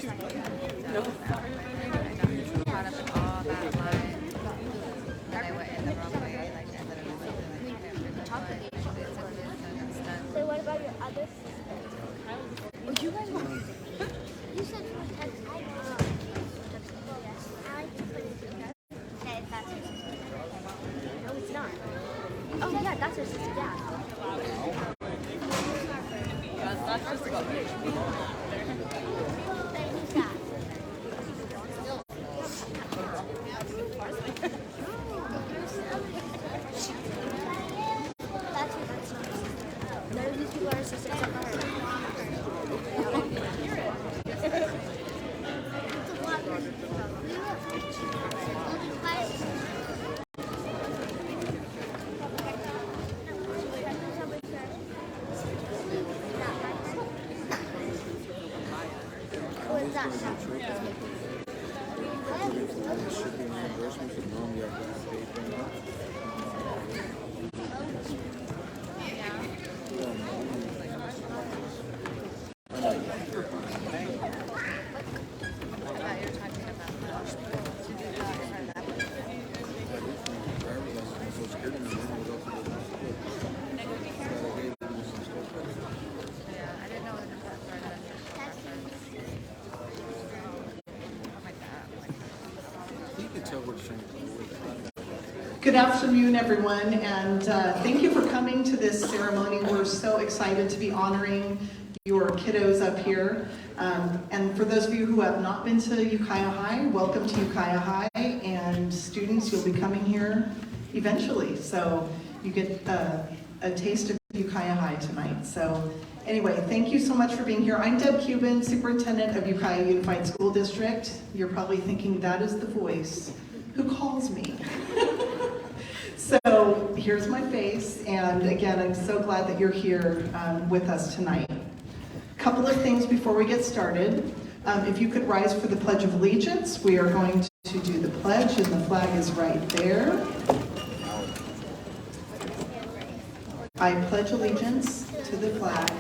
So what about your other sisters? Oh, you guys want? You said you were text. I put it together. Okay, that's her sister. No, it's not. Oh yeah, that's her sister. Yeah. That's just about me. Who's that? That's her sister. None of these people are sisters except for her. What is that? Good afternoon, everyone, and thank you for coming to this ceremony. We're so excited to be honoring your kiddos up here. And for those of you who have not been to Ukiah High, welcome to Ukiah High, and students, you'll be coming here eventually. So you get a taste of Ukiah High tonight. So anyway, thank you so much for being here. I'm Deb Cuban, Superintendent of Ukiah Unified School District. You're probably thinking, that is the voice. Who calls me? So here's my face, and again, I'm so glad that you're here with us tonight. A couple of things before we get started. If you could rise for the Pledge of Allegiance, we are going to do the pledge, and the flag is right there. I pledge allegiance to the flag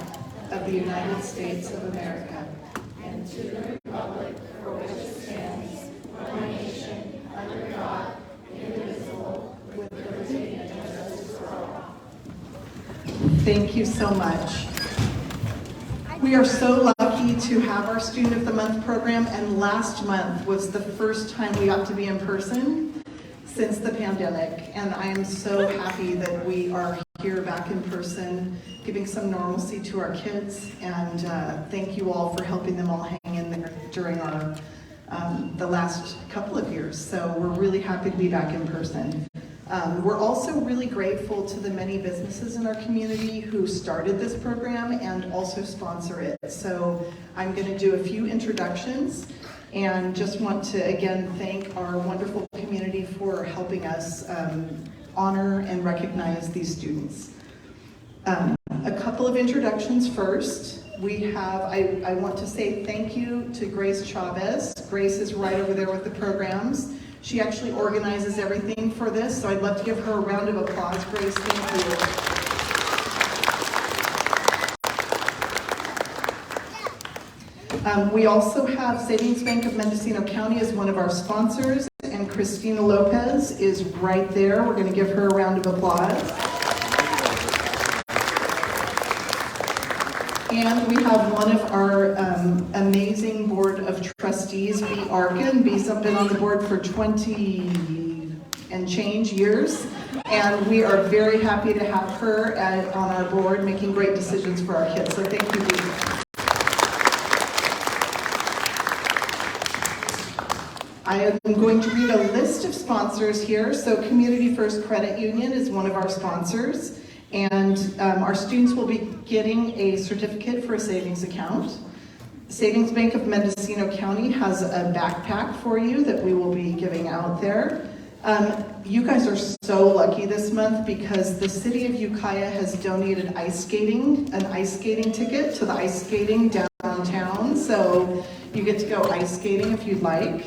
of the United States of America and to the republic for which it stands, one nation, under God, indivisible, with liberty and justice for all. Thank you so much. We are so lucky to have our Student of the Month program, and last month was the first time we got to be in person since the pandemic, and I am so happy that we are here back in person, giving some normalcy to our kids, and thank you all for helping them all hang in there during our the last couple of years. So we're really happy to be back in person. We're also really grateful to the many businesses in our community who started this program and also sponsor it. So I'm going to do a few introductions and just want to again thank our wonderful community for helping us honor and recognize these students. A couple of introductions first. We have, I want to say thank you to Grace Chavez. Grace is right over there with the programs. She actually organizes everything for this, so I'd love to give her a round of applause. Grace, thank you. We also have Savings Bank of Mendocino County as one of our sponsors, and Christina Lopez is right there. We're going to give her a round of applause. And we have one of our amazing board of trustees, Bea Arkin. Bea's been on the board for 20 and change years, and we are very happy to have her on our board making great decisions for our kids. So thank you, Bea. I am going to read a list of sponsors here. So Community First Credit Union is one of our sponsors. And our students will be getting a certificate for a savings account. Savings Bank of Mendocino County has a backpack for you that we will be giving out there. You guys are so lucky this month because the city of Ukiah has donated an ice skating ticket to the ice skating downtown. So you get to go ice skating if you'd like.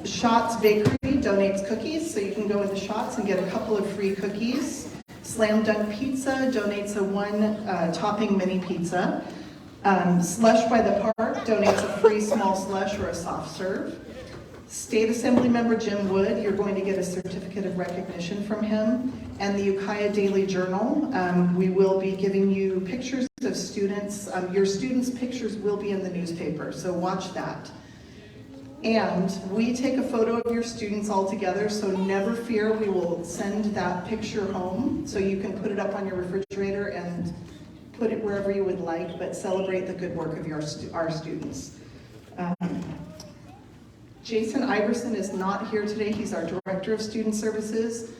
Shots Bakery donates cookies, so you can go into Shots and get a couple of free cookies. Slam Dunk Pizza donates a one topping mini pizza. Slush by the Park donates a free small slush or a soft serve. State Assembly Member Jim Wood, you're going to get a certificate of recognition from him. And the Ukiah Daily Journal, we will be giving you pictures of students. Your students' pictures will be in the newspaper, so watch that. And we take a photo of your students all together, so never fear, we will send that picture home so you can put it up on your refrigerator and put it wherever you would like, but celebrate the good work of our students. Jason Iverson is not here today. He's our Director of Student Services.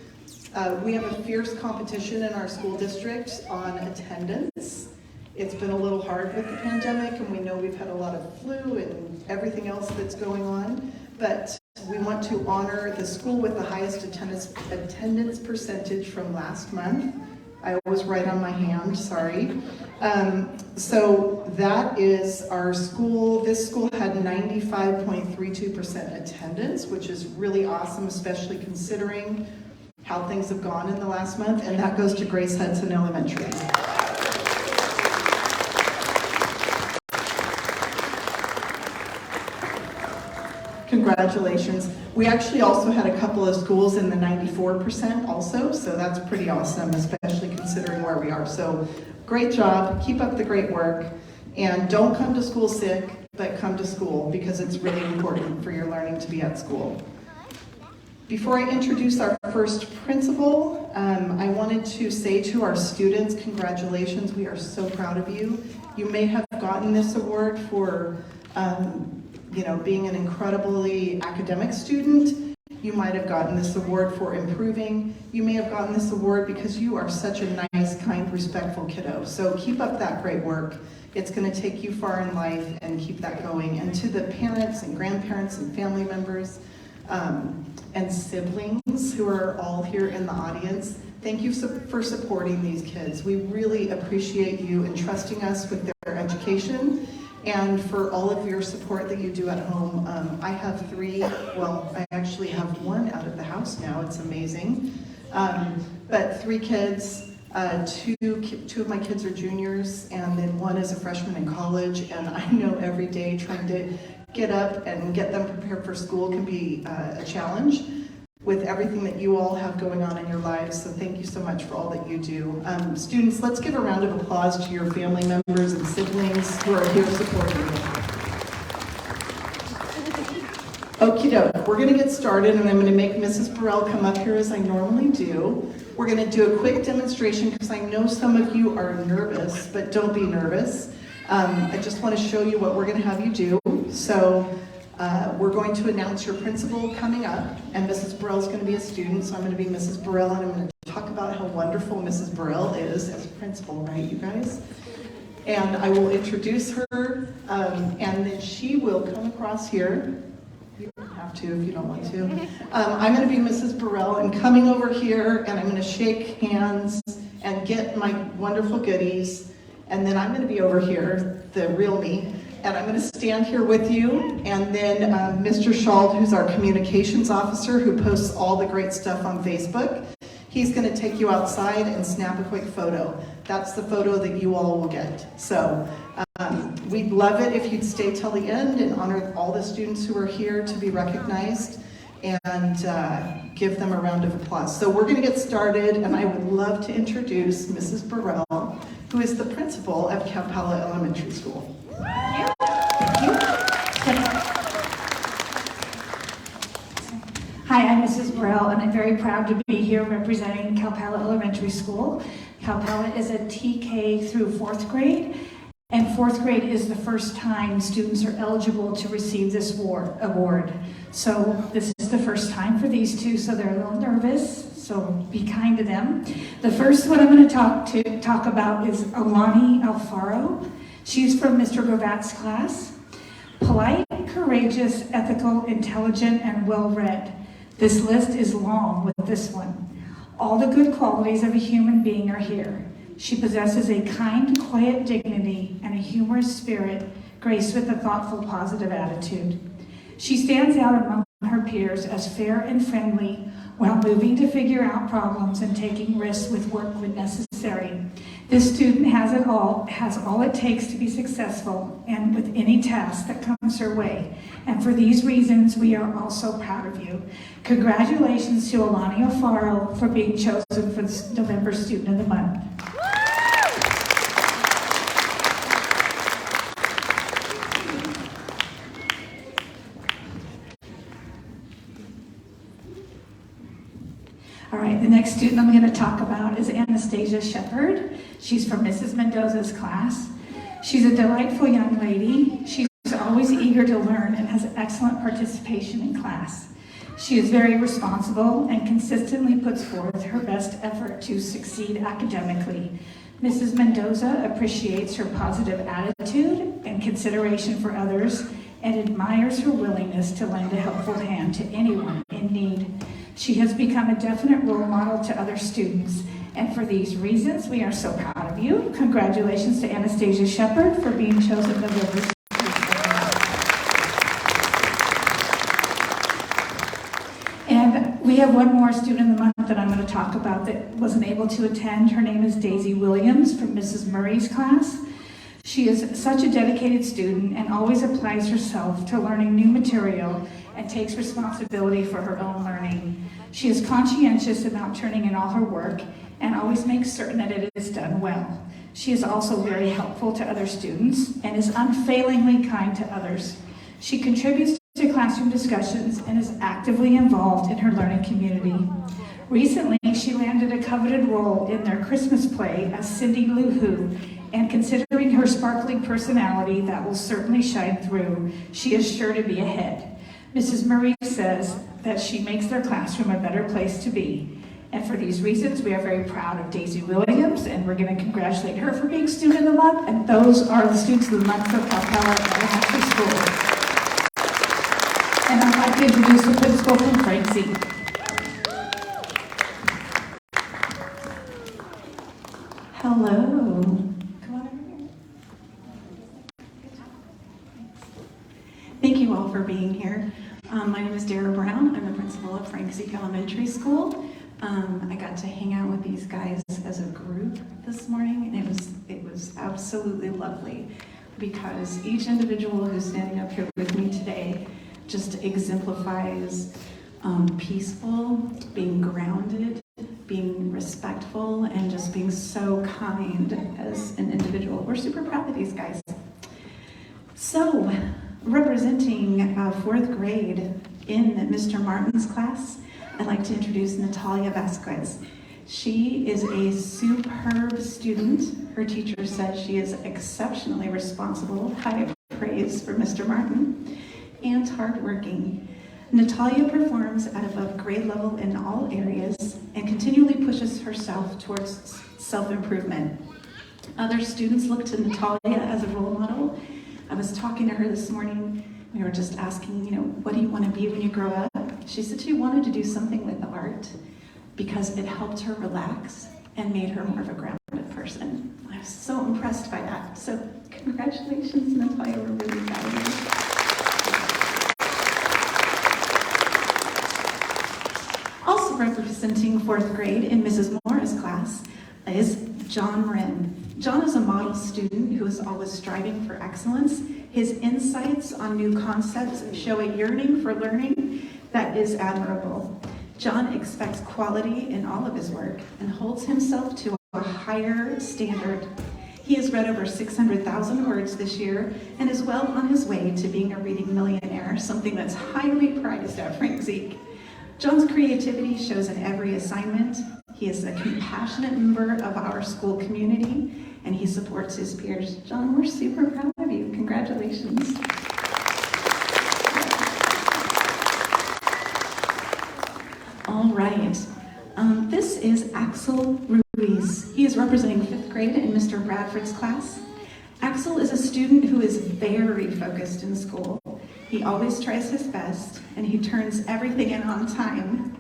We have a fierce competition in our school district on attendance. It's been a little hard with the pandemic, and we know we've had a lot of flu and everything else that's going on, but we want to honor the school with the highest attendance percentage from last month. I was right on my hand, sorry. So that is our school. This school had 95.32% attendance, which is really awesome, especially considering how things have gone in the last month, and that goes to Grace Hudson Elementary. Congratulations. We actually also had a couple of schools in the 94% also, so that's pretty awesome, especially considering where we are. So great job, keep up the great work, and don't come to school sick, but come to school because it's really important for your learning to be at school. Before I introduce our first principal, I wanted to say to our students, congratulations, we are so proud of you. You may have gotten this award for being an incredibly academic student. You might have gotten this award for improving. You may have gotten this award because you are such a nice, kind, respectful kiddo. So keep up that great work. It's going to take you far in life, and keep that going. And to the parents and grandparents and family members and siblings who are all here in the audience, thank you for supporting these kids. We really appreciate you entrusting us with their education, and for all of your support that you do at home. I have I actually have one out of the house now, it's amazing. But 3 kids, two of my kids are juniors, and then one is a freshman in college, and I know every day trying to get up and get them prepared for school can be a challenge with everything that you all have going on in your lives, so thank you so much for all that you do. Students, let's give a round of applause to your family members and siblings who are here supporting you. Okie doke, we're gonna get started, and I'm gonna make Mrs. Burrell come up here as I normally do. We're gonna do a quick demonstration because I know some of you are nervous, but don't be nervous. I just wanna show you what we're gonna have you do. So, we're going to announce your principal coming up, and Mrs. Burrell is going to be a student, so I'm going to be Mrs. Burrell, and I'm going to talk about how wonderful Mrs. Burrell is as a principal, right, you guys? And I will introduce her, and then she will come across here. You don't have to if you don't want to. I'm going to be Mrs. Burrell, and coming over here, and I'm going to shake hands and get my wonderful goodies, and then I'm going to be over here, the real me. And I'm going to stand here with you, and then Mr. Schald, who's our communications officer, who posts all the great stuff on Facebook, he's going to take you outside and snap a quick photo. That's the photo that you all will get. So we'd love it if you'd stay till the end and honor all the students who are here to be recognized, and give them a round of applause. So we're going to get started, and I would love to introduce Mrs. Burrell, who is the principal of Capella Elementary School. Hi, I'm Mrs. Burrell, and I'm very proud to be here representing Capella Elementary School. Capella is a TK through 4th grade, and 4th grade is the first time students are eligible to receive this award. So this is the first time for these two, so they're a little nervous, so be kind to them. The first one I'm going to talk about is Alani Alfaro. She's from Mr. Gravatt's class. Polite, courageous, ethical, intelligent, and well-read. This list is long with this one. All the good qualities of a human being are here. She possesses a kind, quiet dignity and a humorous spirit, graced with a thoughtful, positive attitude. She stands out among her peers as fair and friendly while moving to figure out problems and taking risks with work when necessary. This student has all it takes to be successful and with any task that comes her way. And for these reasons, we are all so proud of you. Congratulations to Alani O'Farrell for being chosen for the November Student of the Month. All right, the next student I'm going to talk about is Anastasia Shepard. She's from Mrs. Mendoza's class. She's a delightful young lady. She's always eager to learn and has excellent participation in class. She is very responsible and consistently puts forth her best effort to succeed academically. Mrs. Mendoza appreciates her positive attitude and consideration for others and admires her willingness to lend a helpful hand to anyone in need. She has become a definite role model to other students, and for these reasons, we are so proud of you. Congratulations to Anastasia Shepard for being chosen November. And we have one more student of the month that I'm going to talk about that wasn't able to attend. Her name is Daisy Williams from Mrs. Murray's class. She is such a dedicated student and always applies herself to learning new material and takes responsibility for her own learning. She is conscientious about turning in all her work and always makes certain that it is done well. She is also very helpful to other students and is unfailingly kind to others. She contributes to classroom discussions and is actively involved in her learning community. Recently, she landed a coveted role in their Christmas play as Cindy Lou Who, and considering her sparkling personality that will certainly shine through, she is sure to be ahead. Mrs. Murray says that she makes their classroom a better place to be. And for these reasons, we are very proud of Daisy Williams, and we're going to congratulate her for being Student of the Month. And those are the Students of the Month for Calpella Elementary School. And I'd like to introduce the principal from Francie. Hello. Come on over here. Thank you all for being here. My name is Dara Brown. I'm the principal of Francie Elementary School. I got to hang out with these guys as a group this morning, and it was absolutely lovely because each individual who's standing up here with me today just exemplifies peaceful, being grounded, being respectful, and just being so kind as an individual. We're super proud of these guys. So, representing fourth grade in Mr. Martin's class, I'd like to introduce Natalia Vasquez. She is a superb student. Her teacher says she is exceptionally responsible, high praise for Mr. Martin, and hardworking. Natalia performs at above grade level in all areas and continually pushes herself towards self-improvement. Other students look to Natalia as a role model. I was talking to her this morning. We were just asking, what do you want to be when you grow up? She said she wanted to do something with art because it helped her relax and made her more of a grounded person. I was so impressed by that. So congratulations, Natalia. We're really proud of you. Also representing fourth grade in Mrs. Moore's class is John Wren. John is a model student who is always striving for excellence. His insights on new concepts show a yearning for learning that is admirable. John expects quality in all of his work and holds himself to a higher standard. He has read over 600,000 words this year and is well on his way to being a reading millionaire, something that's highly prized at Frank Zeke. John's creativity shows in every assignment. He is a compassionate member of our school community, and he supports his peers. John, we're super proud of you. Congratulations. All right. This is Axel Ruiz. He is representing fifth grade in Mr. Bradford's class. Axel is a student who is very focused in school. He always tries his best, and he turns everything in on time.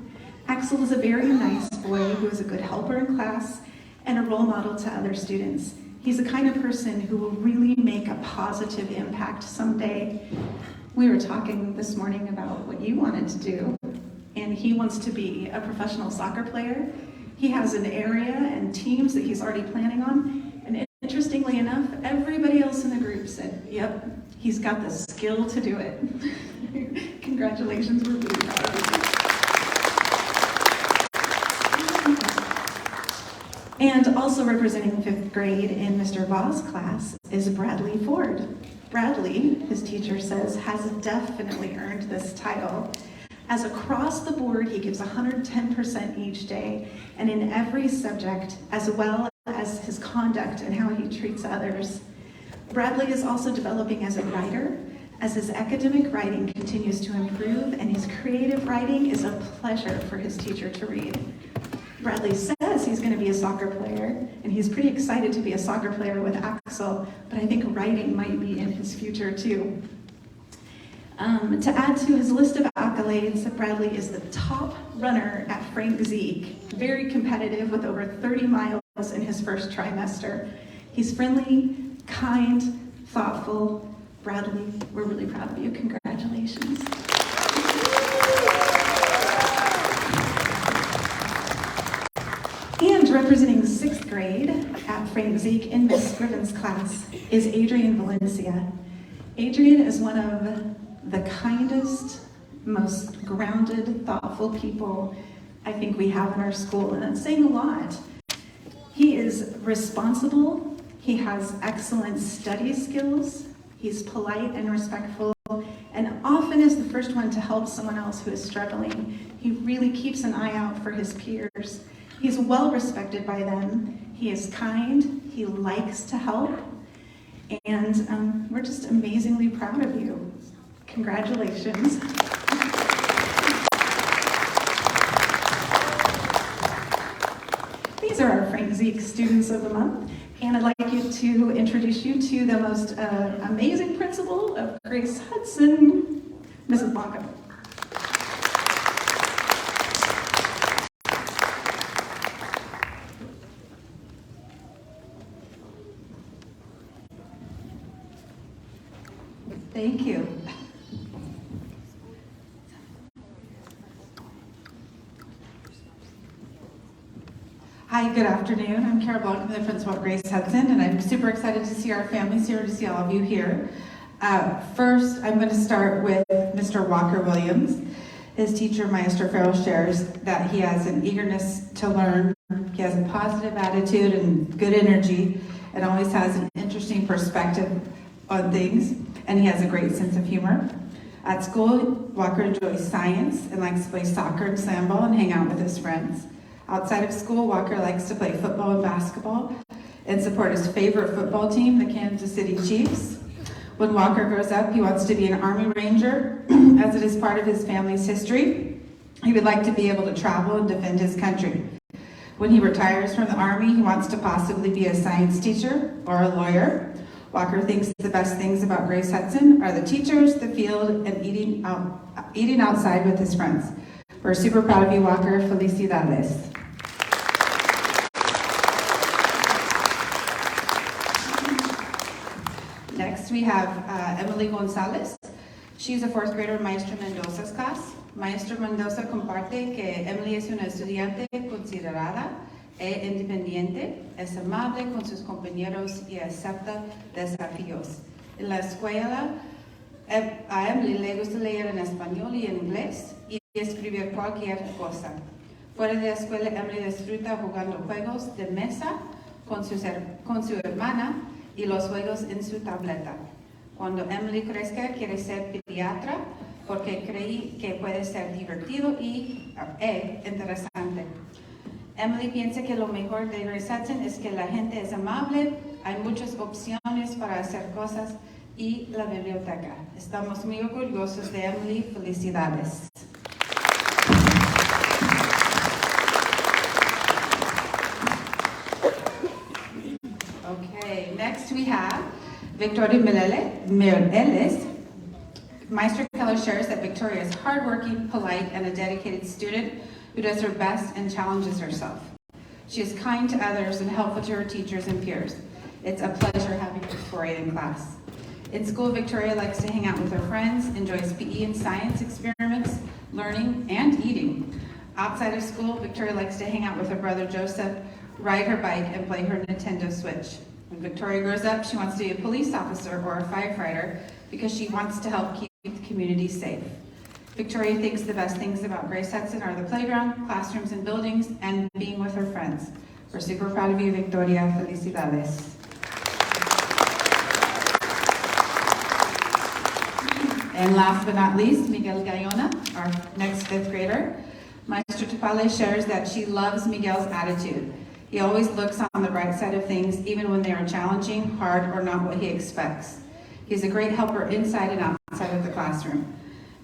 Axel is a very nice boy who is a good helper in class and a role model to other students. He's the kind of person who will really make a positive impact someday. We were talking this morning about what you wanted to do, and he wants to be a professional soccer player. He has an area and teams that he's already planning on. And interestingly enough, everybody else in the group said, yep, he's got the skill to do it. Congratulations, we're really proud of you. And also representing 5th grade in Mr. Vaugh's class is Bradley Ford. Bradley, his teacher says, has definitely earned this title. As across the board, he gives 110% each day, and in every subject, as well as his conduct and how he treats others. Bradley is also developing as a writer, as his academic writing continues to improve, and his creative writing is a pleasure for his teacher to read. Bradley says he's going to be a soccer player, and he's pretty excited to be a soccer player with Axel, but I think writing might be in his future too. To add to his list of accolades, Bradley is the top runner at Frank Zeke, very competitive with over 30 miles in his first trimester. He's friendly, kind, thoughtful. Bradley, we're really proud of you. Congratulations. And representing 6th grade at Frank Zeke in Miss Scriven's class is Adrian Valencia. Adrian is one of the kindest, most grounded, thoughtful people I think we have in our school, and that's saying a lot. He is responsible, he has excellent study skills, he's polite and respectful, and often is the first one to help someone else who is struggling. He really keeps an eye out for his peers. He's well respected by them, he is kind, he likes to help, and we're just amazingly proud of you. Congratulations. These are our Frank Zeke Students of the Month, and I'd like to introduce you to the most amazing principal of Grace Hudson, Mrs. Blanca. Thank you. Hi, good afternoon. I'm Carol Blanca, the principal at Grace Hudson, and I'm super excited to see our families here, to see all of you here. First, I'm going to start with Mr. Walker Williams. His teacher, Maestro Farrell, shares that he has an eagerness to learn. He has a positive attitude and good energy, and always has an interesting perspective on things, and he has a great sense of humor. At school, Walker enjoys science and likes to play soccer and slam ball and hang out with his friends. Outside of school, Walker likes to play football and basketball and support his favorite football team, the Kansas City Chiefs. When Walker grows up, he wants to be an Army Ranger, as it is part of his family's history. He would like to be able to travel and defend his country. When he retires from the Army, he wants to possibly be a science teacher or a lawyer. Walker thinks the best things about Grace Hudson are the teachers, the field, and eating outside with his friends. We're super proud of you, Walker. Felicidades. Next, we have Emily Gonzalez. She's a 4th grader in Maestro Mendoza's class. Maestro Mendoza comparte que Emily es una estudiante considerada e independiente, es amable con sus compañeros y acepta desafíos. En la escuela, a Emily le gusta leer en español y en inglés y escribir cualquier cosa. Fuera de la escuela, Emily disfruta jugando juegos de mesa con su hermana y los juegos en su tableta. Cuando Emily crezca, quiere ser pediatra porque cree que puede ser divertido y interesante. Emily piensa que lo mejor de Grace Hudson es que la gente es amable, hay muchas opciones para hacer cosas y la biblioteca. Estamos muy orgullosos de Emily. Felicidades. Okay, next we have Victoria Mireles. Maestro Keller shares that Victoria is hardworking, polite, and a dedicated student who does her best and challenges herself. She is kind to others and helpful to her teachers and peers. It's a pleasure having Victoria in class. In school, Victoria likes to hang out with her friends, enjoys PE and science experiments, learning, and eating. Outside of school, Victoria likes to hang out with her brother Joseph, ride her bike, and play her Nintendo Switch. When Victoria grows up, she wants to be a police officer or a firefighter because she wants to help keep the community safe. Victoria thinks the best things about Grace Hudson are the playground, classrooms and buildings, and being with her friends. We're super proud of you, Victoria. Felicidades. And last but not least, Miguel Gayona, our next 5th grader. Maestra Tupale shares that she loves Miguel's attitude. He always looks on the bright side of things, even when they are challenging, hard, or not what he expects. He's a great helper inside and outside of the classroom.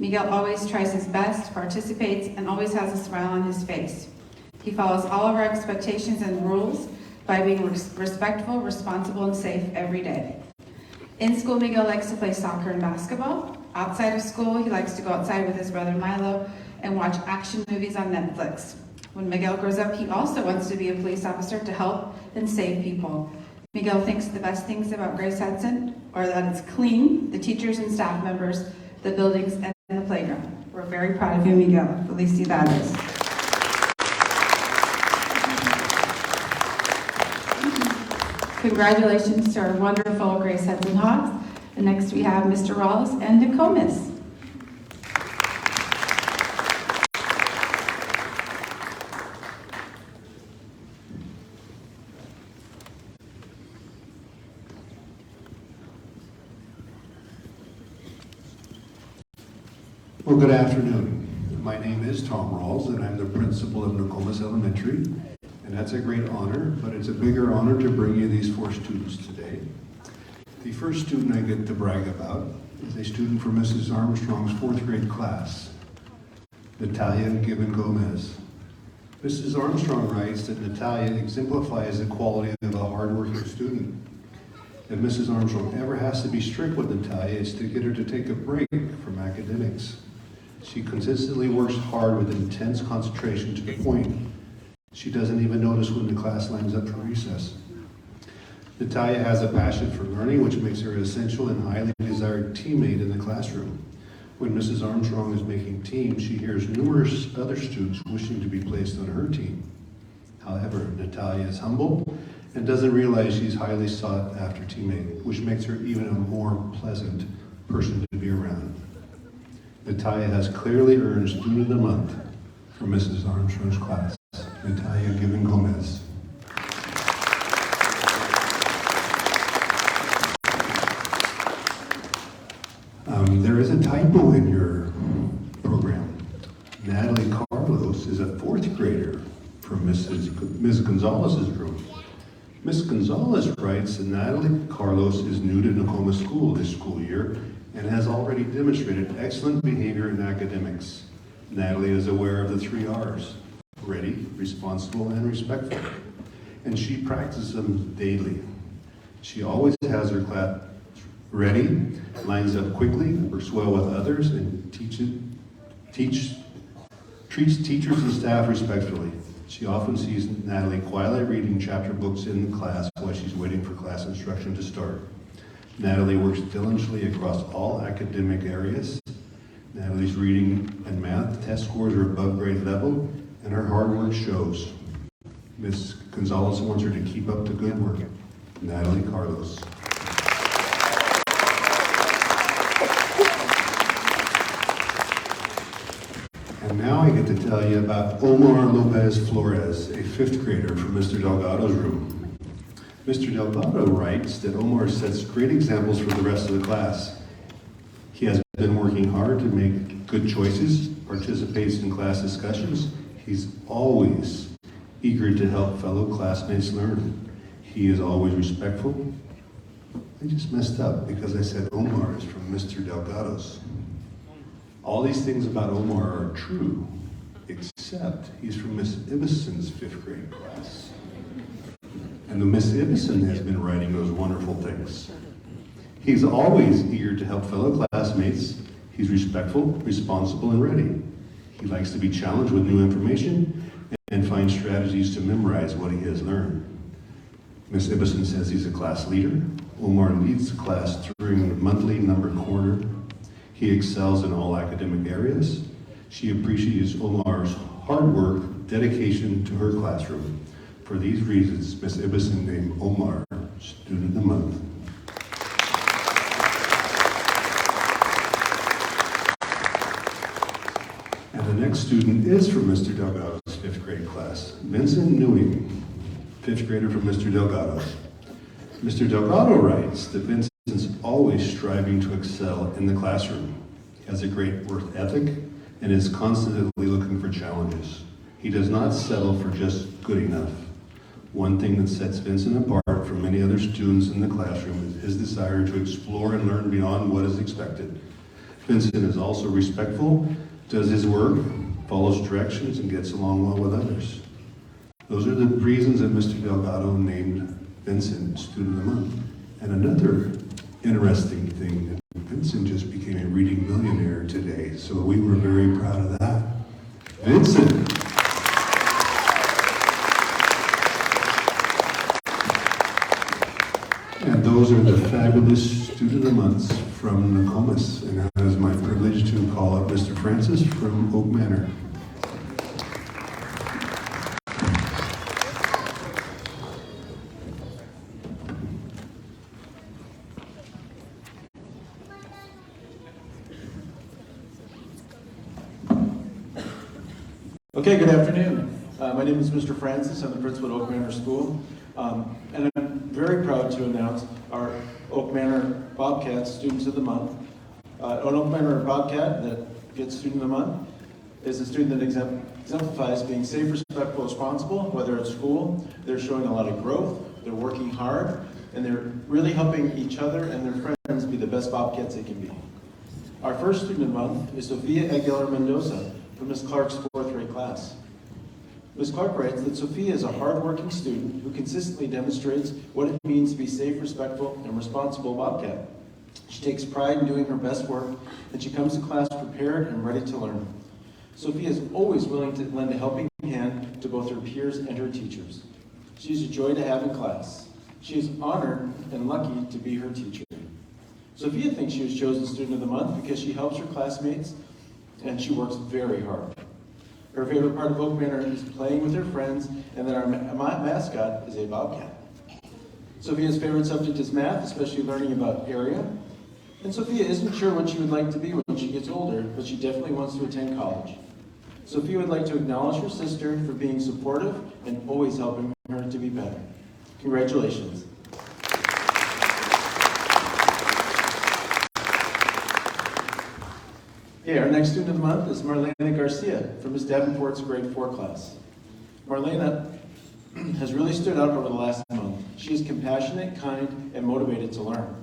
Miguel always tries his best, participates, and always has a smile on his face. He follows all of our expectations and rules by being respectful, responsible, and safe every day. In school, Miguel likes to play soccer and basketball. Outside of school, he likes to go outside with his brother Milo and watch action movies on Netflix. When Miguel grows up, he also wants to be a police officer to help and save people. Miguel thinks the best things about Grace Hudson are that it's clean, the teachers and staff members, the buildings, and the playground. We're very proud of you, Miguel. Felicidades. Congratulations to our wonderful Grace Hudson Hawks. And next we have Mr. Rawls and Nokomis. Well, good afternoon. My name is Tom Rawls, and I'm the principal of Nokomis Elementary. And that's a great honor, but it's a bigger honor to bring you these 4 students today. The first student I get to brag about is a student from Mrs. Armstrong's 4th grade class, Natalia Gibbon Gomez. Mrs. Armstrong writes that Natalia exemplifies the quality of a hardworking student. If Mrs. Armstrong ever has to be strict with Natalia, it's to get her to take a break from academics. She consistently works hard with intense concentration to the point she doesn't even notice when the class lines up for recess. Natalia has a passion for learning, which makes her an essential and highly desired teammate in the classroom. When Mrs. Armstrong is making teams, she hears numerous other students wishing to be placed on her team. However, Natalia is humble and doesn't realize she's highly sought after teammate, which makes her even a more pleasant person to be around. Natalia has clearly earned Student of the Month from Mrs. Armstrong's class. Natalia Gibbon Gomez. There is a typo in your program. Natalie Carlos is a 4th grader from Ms. Gonzalez's room. Ms. Gonzalez writes that Natalie Carlos is new to Nokomis School this school year and has already demonstrated excellent behavior in academics. Natalie is aware of the 3 R's, ready, responsible, and respectful, and she practices them daily. She always has her class ready, lines up quickly, works well with others, and treats teachers and staff respectfully. She often sees Natalie quietly reading chapter books in class while she's waiting for class instruction to start. Natalie works diligently across all academic areas. Natalie's reading and math test scores are above grade level, and her hard work shows. Ms. Gonzalez wants her to keep up the good work. Natalie Carlos. And now I get to tell you about Omar Lopez Flores, a 5th grader from Mr. Delgado's room. Mr. Delgado writes that Omar sets great examples for the rest of the class. He has been working hard to make good choices, participates in class discussions. He's always eager to help fellow classmates learn. He is always respectful. I just messed up because I said Omar is from Mr. Delgado's. All these things about Omar are true, except he's from Miss Ibison's 5th grade class. And the Miss Ibison has been writing those wonderful things. He's always eager to help fellow classmates. He's respectful, responsible, and ready. He likes to be challenged with new information and find strategies to memorize what he has learned. Miss Ibison says he's a class leader. Omar leads the class during the monthly number corner. He excels in all academic areas. She appreciates Omar's hard work, dedication to her classroom. For these reasons, Ms. Ibison named Omar Student of the Month. And the next student is from Mr. Delgado's 5th grade class, Vincent Newing, 5th grader from Mr. Delgado. Mr. Delgado writes that Vincent's always striving to excel in the classroom. He has a great work ethic and is constantly looking for challenges. He does not settle for just good enough. One thing that sets Vincent apart from many other students in the classroom is his desire to explore and learn beyond what is expected. Vincent is also respectful, does his work, follows directions, and gets along well with others. Those are the reasons that Mr. Delgado named Vincent Student of the Month. And another interesting thing, that Vincent just became a reading millionaire today, so we were very proud of that. Vincent! And those are the fabulous Student of the Months from Nokomis. And it is my privilege to call up Mr. Francis from Oak Manor. Okay, good afternoon. My name is Mr. Francis. I'm the principal at Oak Manor School. And I'm very proud to announce our Oak Manor Bobcat Students of the Month. An Oak Manor Bobcat that gets Student of the Month is a student that exemplifies being safe, respectful, responsible, whether at school. They're showing a lot of growth, they're working hard, and they're really helping each other and their friends be the best Bobcats they can be. Our first Student of the Month is Sophia Aguilar Mendoza from Ms. Clark's 4th grade class. Ms. Clark writes that Sophia is a hardworking student who consistently demonstrates what it means to be safe, respectful, and responsible Bobcat. She takes pride in doing her best work, and she comes to class prepared and ready to learn. Sophia is always willing to lend a helping hand to both her peers and her teachers. She is a joy to have in class. She is honored and lucky to be her teacher. Sophia thinks she was chosen Student of the Month because she helps her classmates and she works very hard. Her favorite part of Oak Manor is playing with her friends, and that our mascot is a Bobcat. Sophia's favorite subject is math, especially learning about area. And Sophia isn't sure what she would like to be when she gets older, but she definitely wants to attend college. Sophia would like to acknowledge her sister for being supportive and always helping her to be better. Congratulations. Okay, our next Student of the Month is Marlena Garcia from Ms. Davenport's grade 4 class. Marlena has really stood out over the last month. She is compassionate, kind, and motivated to learn.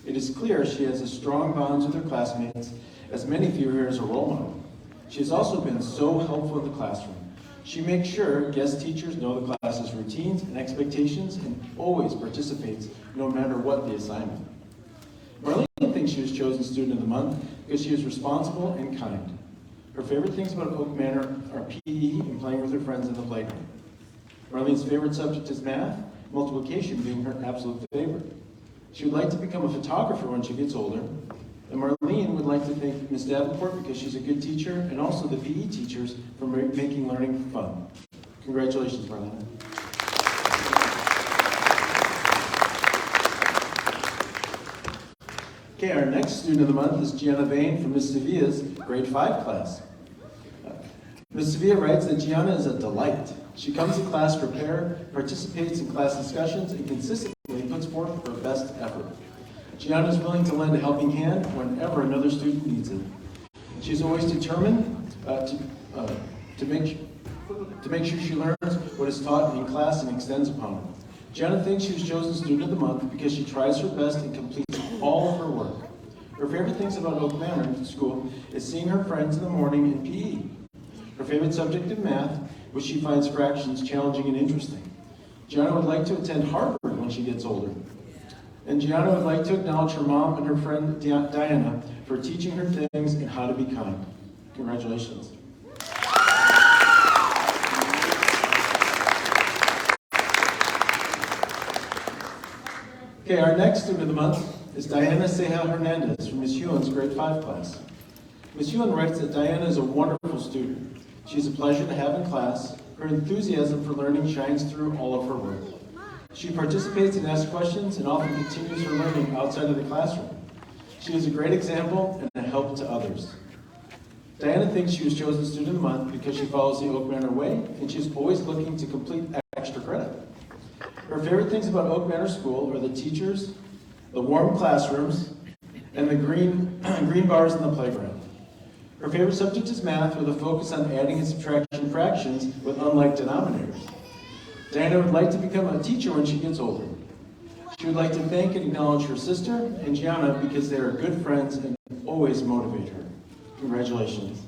It is clear she has a strong bonds with her classmates, as many view her as a role model. She has also been so helpful in the classroom. She makes sure guest teachers know the class's routines and expectations and always participates no matter what the assignment. Marlene thinks she was chosen Student of the Month because she is responsible and kind. Her favorite things about Oak Manor are PE and playing with her friends in the playground. Marlene's favorite subject is math, multiplication being her absolute favorite. She would like to become a photographer when she gets older. And Marlene would like to thank Ms. Davenport because she's a good teacher, and also the PE teachers for making learning fun. Congratulations, Marlene. Okay, our next Student of the Month is Gianna Bain from Ms. Sevilla's grade 5 class. Ms. Sevilla writes that Gianna is a delight. She comes to class prepared, participates in class discussions, and consistently puts forth her best effort. Gianna is willing to lend a helping hand whenever another student needs it. She's always determined to make sure she learns what is taught in class and extends upon it. Gianna thinks she was chosen Student of the Month because she tries her best and completes all of her work. Her favorite things about Oak Manor School is seeing her friends in the morning in PE. Her favorite subject is math, which she finds fractions challenging and interesting. Gianna would like to attend Harvard when she gets older. And Gianna would like to acknowledge her mom and her friend Diana for teaching her things and how to be kind. Congratulations. Okay, our next Student of the Month is Diana Ceja Hernandez from Ms. Hewen's grade 5 class. Ms. Hewen writes that Diana is a wonderful student. She's a pleasure to have in class. Her enthusiasm for learning shines through all of her work. She participates and asks questions and often continues her learning outside of the classroom. She is a great example and a help to others. Diana thinks she was chosen Student of the Month because she follows the Oak Manor way, and she's always looking to complete extra credit. Her favorite things about Oak Manor School are the teachers, the warm classrooms, and the green bars in the playground. Her favorite subject is math, with a focus on adding and subtraction fractions with unlike denominators. Diana would like to become a teacher when she gets older. She would like to thank and acknowledge her sister and Gianna because they are good friends and always motivate her. Congratulations.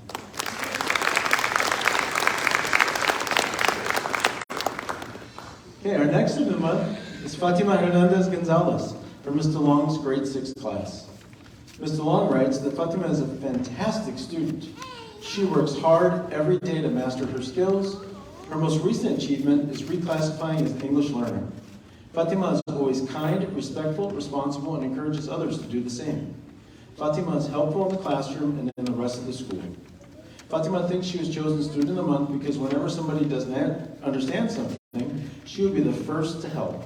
Okay, our next student of the month is Fatima Hernandez Gonzalez from Mr. Long's grade 6 class. Mr. Long writes that Fatima is a fantastic student. She works hard every day to master her skills. Her most recent achievement is reclassifying as an English learner. Fatima is always kind, respectful, responsible, and encourages others to do the same. Fatima is helpful in the classroom and in the rest of the school. Fatima thinks she was chosen Student of the Month because whenever somebody doesn't understand something, she would be the first to help.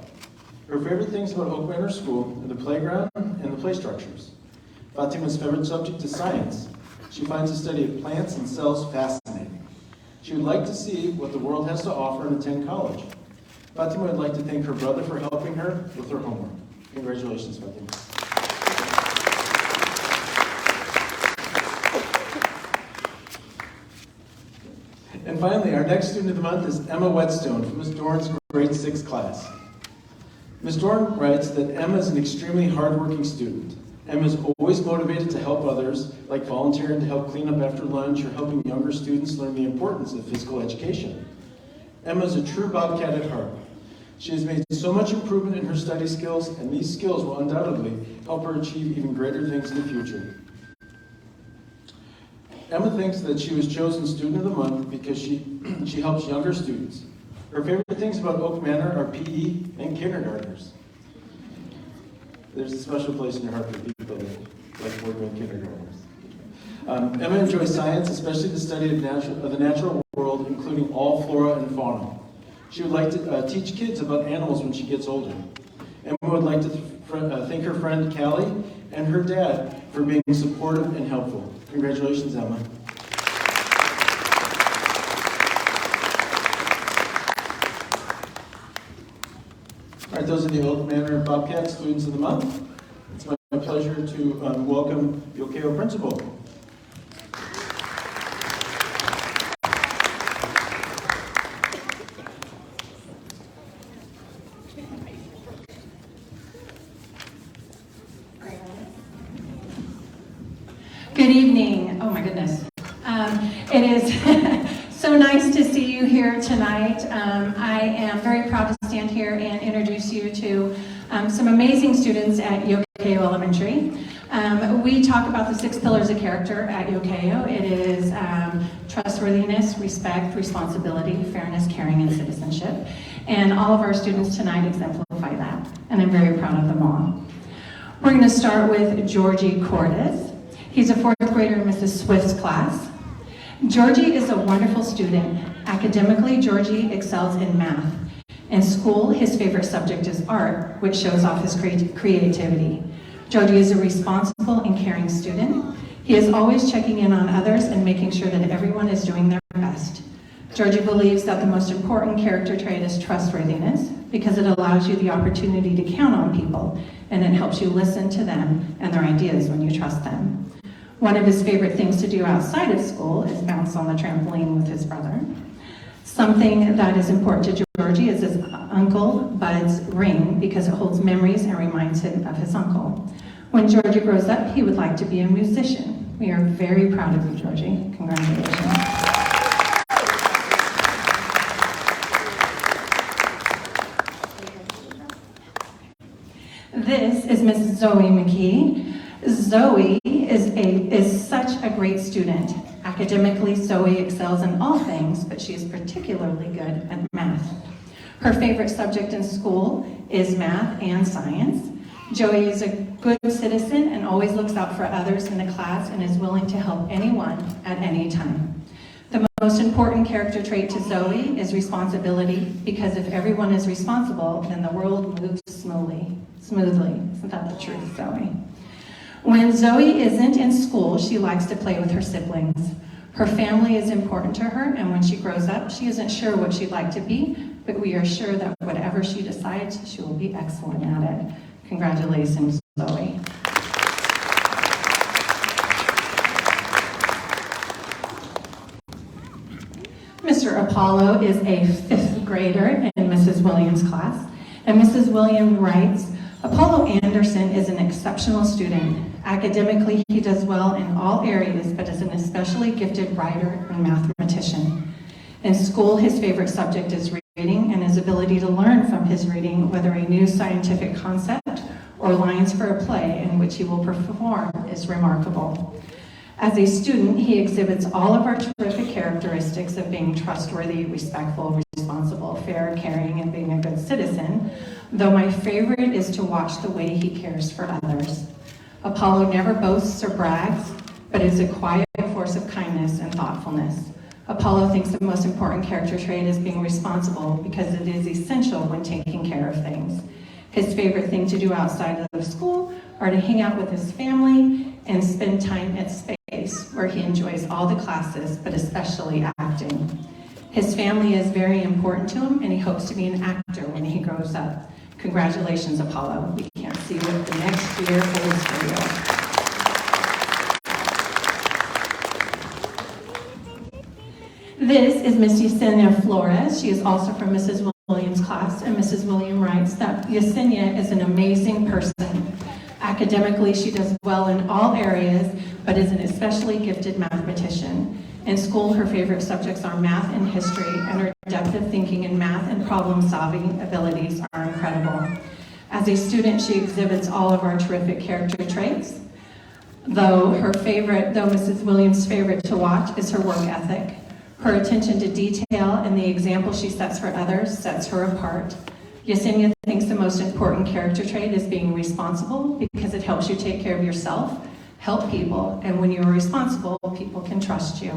Her favorite things about Oak Manor School are the playground and the play structures. Fatima's favorite subject is science. She finds the study of plants and cells fascinating. She would like to see what the world has to offer and attend college. Fatima would like to thank her brother for helping her with her homework. Congratulations, Fatima. And finally, our next student of the month is Emma Whetstone from Ms. Dorn's grade 6 class. Ms. Dorn writes that Emma is an extremely hardworking student. Emma is always motivated to help others, like volunteering to help clean up after lunch or helping younger students learn the importance of physical education. Emma is a true Bobcat at heart. She has made so much improvement in her study skills, and these skills will undoubtedly help her achieve even greater things in the future. Emma thinks that she was chosen Student of the Month because she helps younger students. Her favorite things about Oak Manor are PE and kindergartners. There's a special place in your heart for people that like working with kindergartners. Emma enjoys science, especially the study of the natural world, including all flora and fauna. She would like to teach kids about animals when she gets older. Emma would like to thank her friend Callie and her dad for being supportive and helpful. Congratulations, Emma. All right, those are the Oak Manor Bobcat Students of the Month. It's my pleasure to welcome the Ukiah principal. Good evening. Oh my goodness. It is so nice to see you here tonight. I am very proud to stand here and introduce you to some amazing students at Ukiah Elementary. We talk about the 6 pillars of character at Ukiah. It is trustworthiness, respect, responsibility, fairness, caring, and citizenship. And all of our students tonight exemplify that, and I'm very proud of them all. We're going to start with Georgie Cordes. He's a 4th grader in Mrs. Swift's class. Georgie is a wonderful student. Academically, Georgie excels in math. In school, his favorite subject is art, which shows off his creativity. Georgie is a responsible and caring student. He is always checking in on others and making sure that everyone is doing their best. Georgie believes that the most important character trait is trustworthiness because it allows you the opportunity to count on people, and it helps you listen to them and their ideas when you trust them. One of his favorite things to do outside of school is bounce on the trampoline with his brother. Something that is important to Georgie is his Uncle Bud's ring because it holds memories and reminds him of his uncle. When Georgie grows up, he would like to be a musician. We are very proud of you, Georgie. Congratulations. This is Miss Zoe McKee. Zoe is such a great student. Academically, Zoe excels in all things, but she is particularly good at math. Her favorite subject in school is math and science. Zoe is a good citizen and always looks out for others in the class and is willing to help anyone at any time. The most important character trait to Zoe is responsibility, because if everyone is responsible, then the world moves smoothly. Isn't that the truth, Zoe? When Zoe isn't in school, she likes to play with her siblings. Her family is important to her, and when she grows up, she isn't sure what she'd like to be, but we are sure that whatever she decides, she will be excellent at it. Congratulations, Zoe. Mr. Apollo is a 5th grader in Mrs. Williams' class, and Mrs. Williams writes, Apollo Anderson is an exceptional student. Academically, he does well in all areas, but is an especially gifted writer and mathematician. In school, his favorite subject is reading, and his ability to learn from his reading, whether a new scientific concept or lines for a play in which he will perform, is remarkable. As a student, he exhibits all of our terrific characteristics of being trustworthy, respectful, responsible, fair, caring, and being a good citizen, though my favorite is to watch the way he cares for others. Apollo never boasts or brags, but is a quiet force of kindness and thoughtfulness. Apollo thinks the most important character trait is being responsible because it is essential when taking care of things. His favorite thing to do outside of school are to hang out with his family and spend time at Space, where he enjoys all the classes, but especially acting. His family is very important to him, and he hopes to be an actor when he grows up. Congratulations, Apollo. We can't see what the next year holds for you. This is Miss Yesenia Flores. She is also from Mrs. Williams' class, and Mrs. Williams writes that Yesenia is an amazing person. Academically, she does well in all areas, but is an especially gifted mathematician. In school, her favorite subjects are math and history, and her depth of thinking in math and problem-solving abilities are incredible. As a student, she exhibits all of our terrific character traits, though Mrs. Williams' favorite to watch is her work ethic. Her attention to detail and the example she sets for others sets her apart. Yesenia thinks the most important character trait is being responsible because it helps you take care of yourself, help people, and when you are responsible, people can trust you.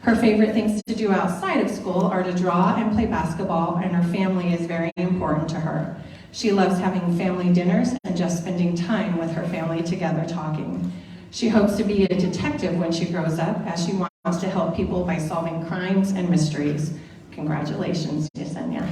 Her favorite things to do outside of school are to draw and play basketball, and her family is very important to her. She loves having family dinners and just spending time with her family together talking. She hopes to be a detective when she grows up, as she wants to help people by solving crimes and mysteries. Congratulations, Yesenia.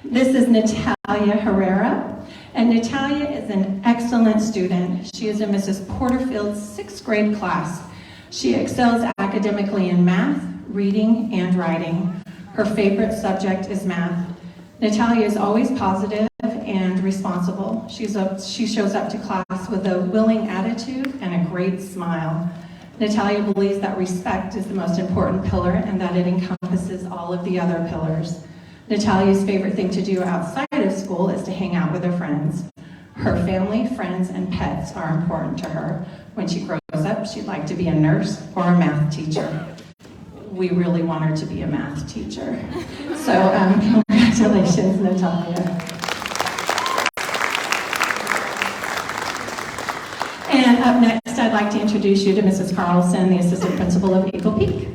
This is Natalia Herrera, and Natalia is an excellent student. She is in Mrs. Porterfield's 6th grade class. She excels academically in math, reading, and writing. Her favorite subject is math. Natalia is always positive and responsible. She shows up to class with a willing attitude and a great smile. Natalia believes that respect is the most important pillar and that it encompasses all of the other pillars. Natalia's favorite thing to do outside of school is to hang out with her friends. Her family, friends, and pets are important to her. When she grows up, she'd like to be a nurse or a math teacher. We really want her to be a math teacher. So congratulations, Natalia. And up next, I'd like to introduce you to Mrs. Carlson, the assistant principal of Eagle Peak.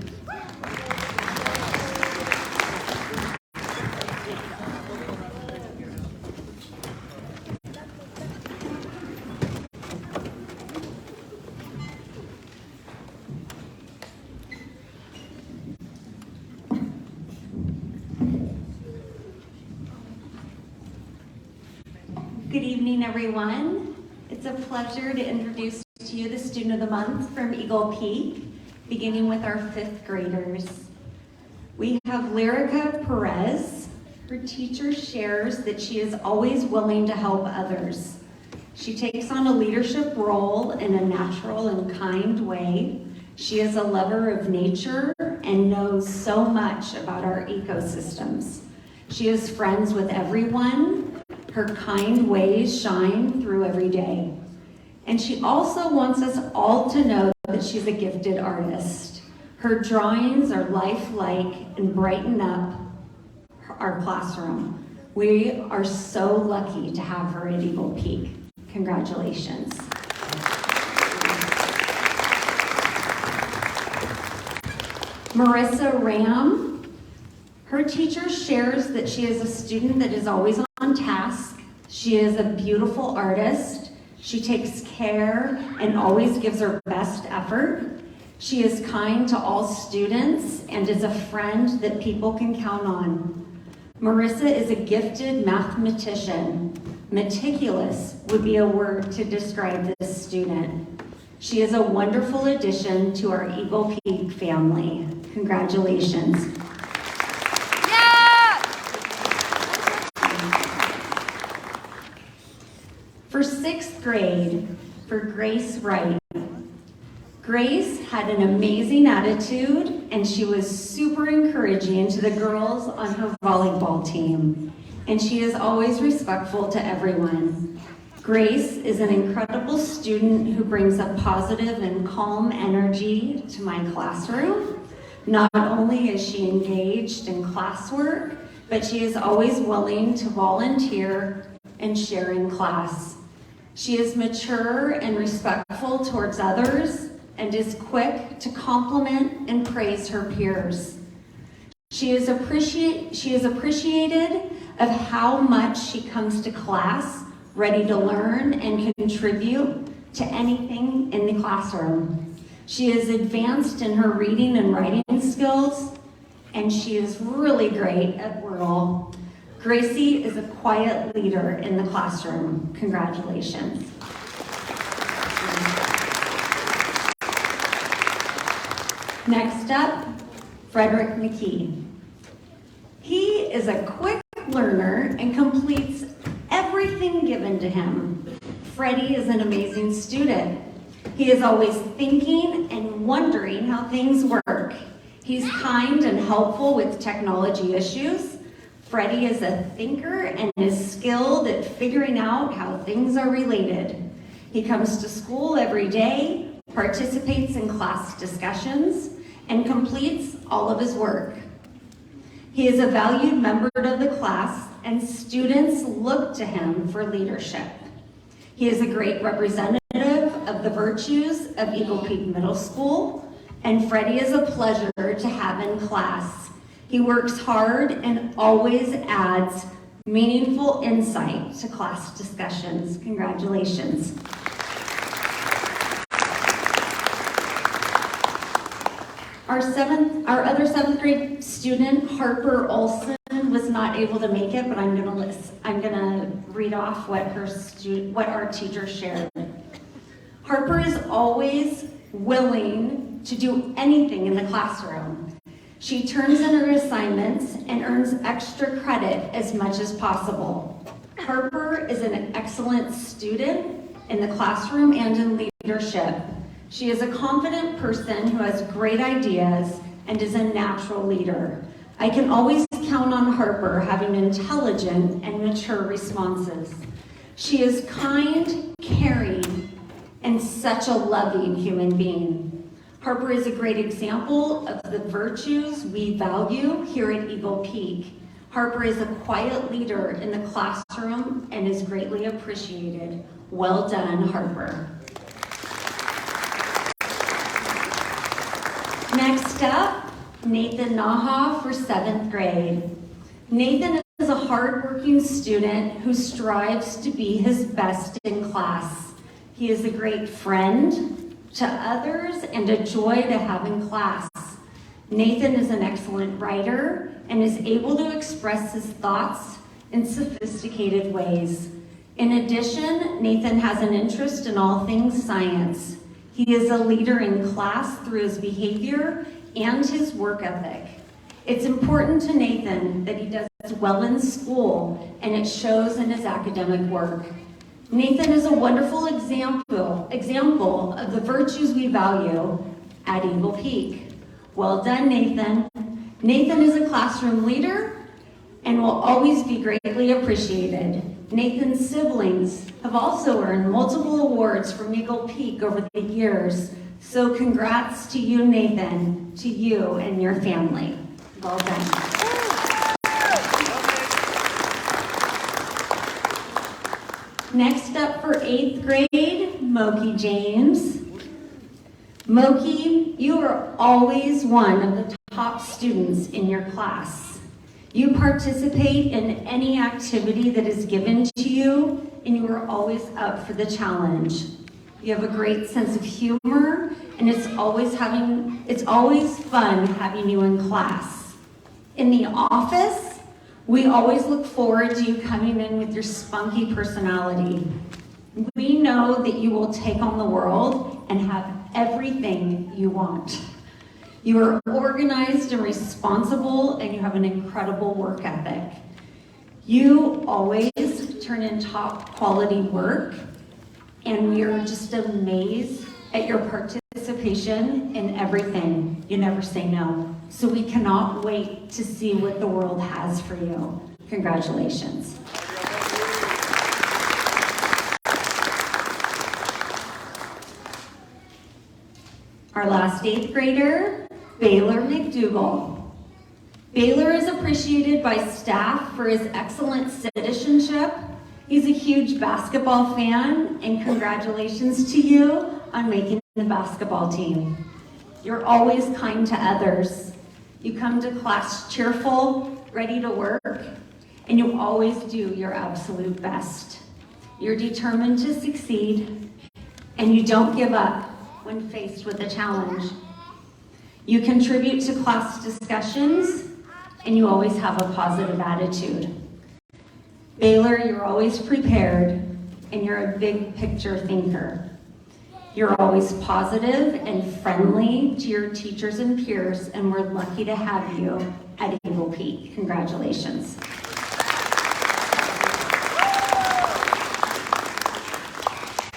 Good evening, everyone. It's a pleasure to introduce to you the Student of the Month from Eagle Peak, beginning with our 5th graders. We have Lyrica Perez. Her teacher shares that she is always willing to help others. She takes on a leadership role in a natural and kind way. She is a lover of nature and knows so much about our ecosystems. She is friends with everyone. Her kind ways shine through every day. And she also wants us all to know that she's a gifted artist. Her drawings are lifelike and brighten up our classroom. We are so lucky to have her at Eagle Peak. Congratulations. Marissa Ram, her teacher shares that she is a student that is always on task. She is a beautiful artist. She takes care and always gives her best effort. She is kind to all students and is a friend that people can count on. Marissa is a gifted mathematician. Meticulous would be a word to describe this student. She is a wonderful addition to our Eagle Peak family. Congratulations. Yeah! For 6th grade, for Grace Wright. Grace had an amazing attitude and she was super encouraging to the girls on her volleyball team. And she is always respectful to everyone. Grace is an incredible student who brings a positive and calm energy to my classroom. Not only is she engaged in classwork, but she is always willing to volunteer and share in class. She is mature and respectful towards others and is quick to compliment and praise her peers. She is appreciated of how much she comes to class ready to learn and contribute to anything in the classroom. She is advanced in her reading and writing skills, and she is really great at Wordle. Gracie is a quiet leader in the classroom. Congratulations. Next up, Frederick McKee. He is a quick learner and completes everything given to him. Freddie is an amazing student. He is always thinking and wondering how things work. He's kind and helpful with technology issues. Freddie is a thinker and is skilled at figuring out how things are related. He comes to school every day, participates in class discussions, and completes all of his work. He is a valued member of the class, and students look to him for leadership. He is a great representative of the virtues of Eagle Peak Middle School, and Freddie is a pleasure to have in class. He works hard and always adds meaningful insight to class discussions. Congratulations. Our other 7th grade student, Harper Olson, was not able to make it, but I'm gonna read off what our teacher shared. Harper is always willing to do anything in the classroom. She turns in her assignments and earns extra credit as much as possible. Harper is an excellent student in the classroom and in leadership. She is a confident person who has great ideas and is a natural leader. I can always count on Harper having intelligent and mature responses. She is kind, caring, and such a loving human being. Harper is a great example of the virtues we value here at Eagle Peak. Harper is a quiet leader in the classroom and is greatly appreciated. Well done, Harper. Next up, Nathan Naha for 7th grade. Nathan is a hardworking student who strives to be his best in class. He is a great friend to others and a joy to have in class. Nathan is an excellent writer and is able to express his thoughts in sophisticated ways. In addition, Nathan has an interest in all things science. He is a leader in class through his behavior and his work ethic. It's important to Nathan that he does well in school, and it shows in his academic work. Nathan is a wonderful example of the virtues we value at Eagle Peak. Well done, Nathan. Nathan is a classroom leader and will always be greatly appreciated. Nathan's siblings have also earned multiple awards from Eagle Peak over the years. So congrats to you, Nathan, to you and your family. Well done. Next up for 8th grade, Moki James. Moki, you are always one of the top students in your class. You participate in any activity that is given to you, and you are always up for the challenge. You have a great sense of humor, and it's always fun having you in class. In the office, we always look forward to you coming in with your spunky personality. We know that you will take on the world and have everything you want. You are organized and responsible, and you have an incredible work ethic. You always turn in top quality work, and we are just amazed at your participation in everything. You never say no. So we cannot wait to see what the world has for you. Congratulations. Our last 8th grader, Baylor McDougall. Baylor is appreciated by staff for his excellent citizenship. He's a huge basketball fan, and congratulations to you on making the basketball team. You're always kind to others. You come to class cheerful, ready to work, and you always do your absolute best. You're determined to succeed, and you don't give up when faced with a challenge. You contribute to class discussions, and you always have a positive attitude. Baylor, you're always prepared, and you're a big picture thinker. You're always positive and friendly to your teachers and peers, and we're lucky to have you at Eagle Peak. Congratulations.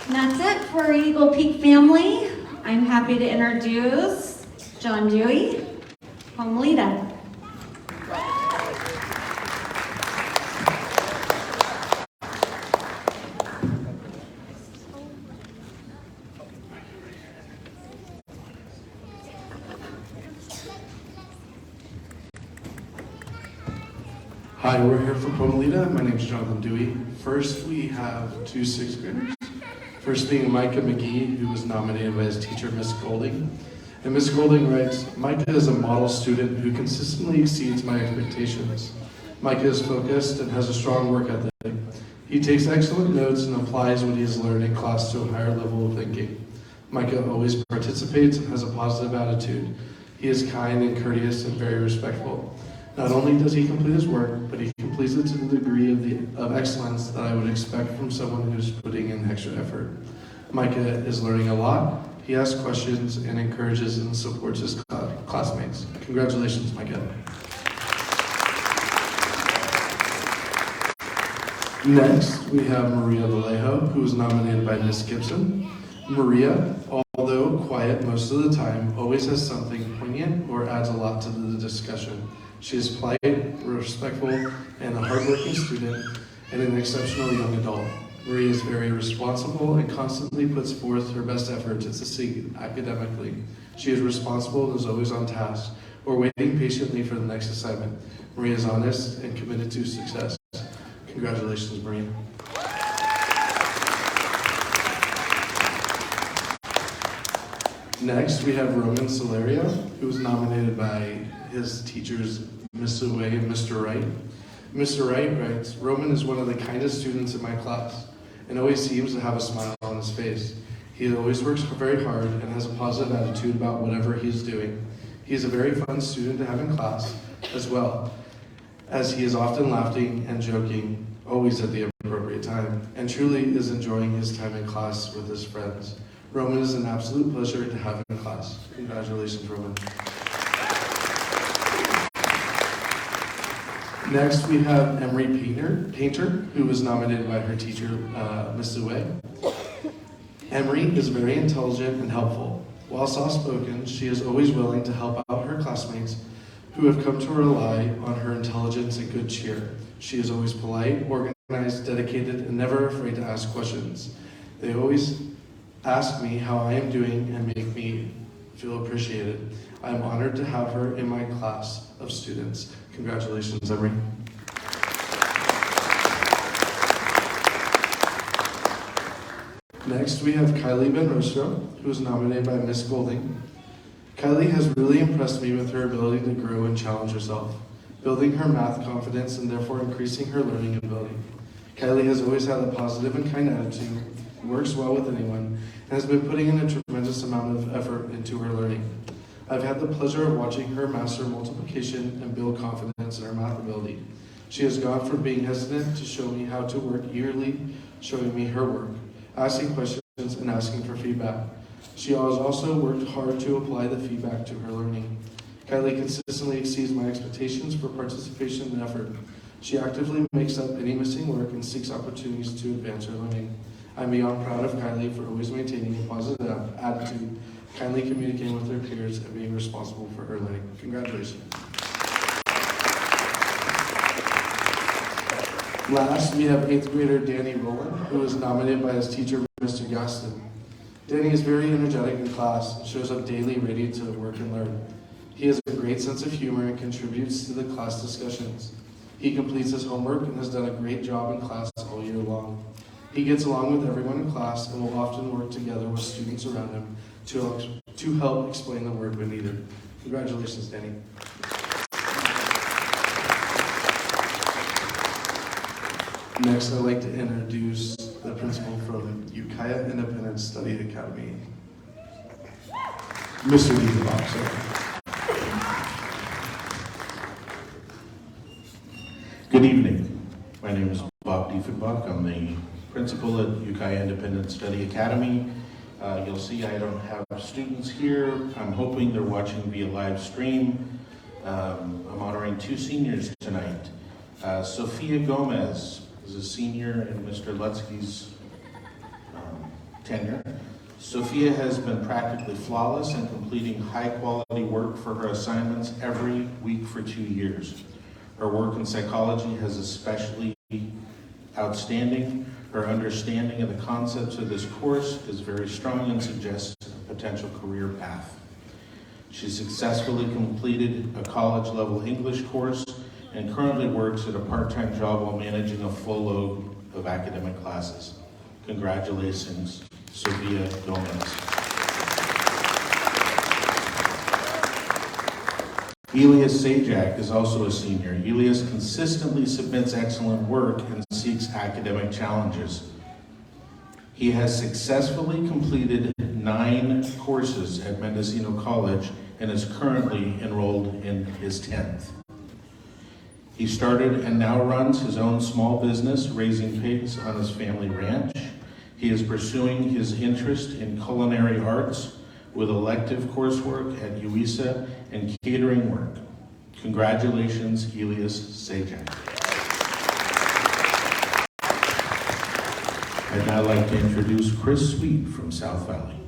And that's it for our Eagle Peak family. I'm happy to introduce John Dewey, home leader. Hi, we're here for Promelita. My name is Jonathan Dewey. First, we have 2 6th graders. First being Micah McGee, who was nominated by his teacher, Miss Golding. And Miss Golding writes, Micah is a model student who consistently exceeds my expectations. Micah is focused and has a strong work ethic. He takes excellent notes and applies what he has learned in class to a higher level of thinking. Micah always participates and has a positive attitude. He is kind and courteous and very respectful. Not only does he complete his work, but he completes it to the degree of excellence that I would expect from someone who's putting in extra effort. Micah is learning a lot. He asks questions and encourages and supports his classmates. Congratulations, Micah. Next, we have Maria Vallejo, who was nominated by Miss Gibson. Maria, although quiet most of the time, always has something poignant or adds a lot to the discussion. She is polite, respectful, and a hardworking student, and an exceptional young adult. Maria is very responsible and constantly puts forth her best effort to succeed academically. She is responsible and is always on task, or waiting patiently for the next assignment. Maria is honest and committed to success. Congratulations, Maria. Next, we have Roman Solario, who was nominated by his teachers, Mr. Way and Mr. Wright. Mr. Wright writes, Roman is one of the kindest students in my class and always seems to have a smile on his face. He always works very hard and has a positive attitude about whatever he's doing. He is a very fun student to have in class as well, as he is often laughing and joking, always at the appropriate time, and truly is enjoying his time in class with his friends. Roman is an absolute pleasure to have in class. Congratulations, Roman. Next, we have Emery Painter, who was nominated by her teacher, Ms. Zue. Emery is very intelligent and helpful. While soft-spoken, she is always willing to help out her classmates who have come to rely on her intelligence and good cheer. She is always polite, organized, dedicated, and never afraid to ask questions. They always ask me how I am doing and make me feel appreciated. I am honored to have her in my class of students. Congratulations, Emery. Next, we have Kylie Ben Rostro, who was nominated by Miss Golding. Kylie has really impressed me with her ability to grow and challenge herself, building her math confidence and therefore increasing her learning ability. Kylie has always had a positive and kind attitude, works well with anyone, and has been putting in a tremendous amount of effort into her learning. I've had the pleasure of watching her master multiplication and build confidence in her math ability. She has gone from being hesitant to show me how to work, eagerly showing me her work, asking questions and asking for feedback. She has also worked hard to apply the feedback to her learning. Kylie consistently exceeds my expectations for participation and effort. She actively makes up any missing work and seeks opportunities to advance her learning. I'm beyond proud of Kylie for always maintaining a positive attitude, kindly communicating with her peers, and being responsible for her learning. Congratulations. Last, we have 8th grader Danny Rowland, who was nominated by his teacher, Mr. Gaston. Danny is very energetic in class and shows up daily ready to work and learn. He has a great sense of humor and contributes to the class discussions. He completes his homework and has done a great job in class all year long. He gets along with everyone in class and will often work together with students around him to help explain the word when needed. Congratulations, Danny. Next, I'd like to introduce the principal from Ukiah Independent Study Academy, Mr. Diefenbach. Good evening. My name is Bob Diefenbach. I'm the principal at Ukiah Independent Study Academy. You'll see I don't have students here. I'm hoping they're watching via live stream. I'm honoring 2 seniors tonight. Sophia Gomez is a senior in Mr. Lutsky's tenure. Sophia has been practically flawless in completing high-quality work for her assignments every week for 2 years. Her work in psychology has especially outstanding. Her understanding of the concepts of this course is very strong and suggests a potential career path. She successfully completed a college-level English course and currently works at a part-time job while managing a full load of academic classes. Congratulations, Sophia Gomez. Elias Sajak is also a senior. Elias consistently submits excellent work and seeks academic challenges. He has successfully completed 9 courses at Mendocino College and is currently enrolled in his 10th. He started and now runs his own small business, raising pigs on his family ranch. He is pursuing his interest in culinary arts with elective coursework at UISA and catering work. Congratulations, Elias Sajak. I'd now like to introduce Chris Sweet from South Valley.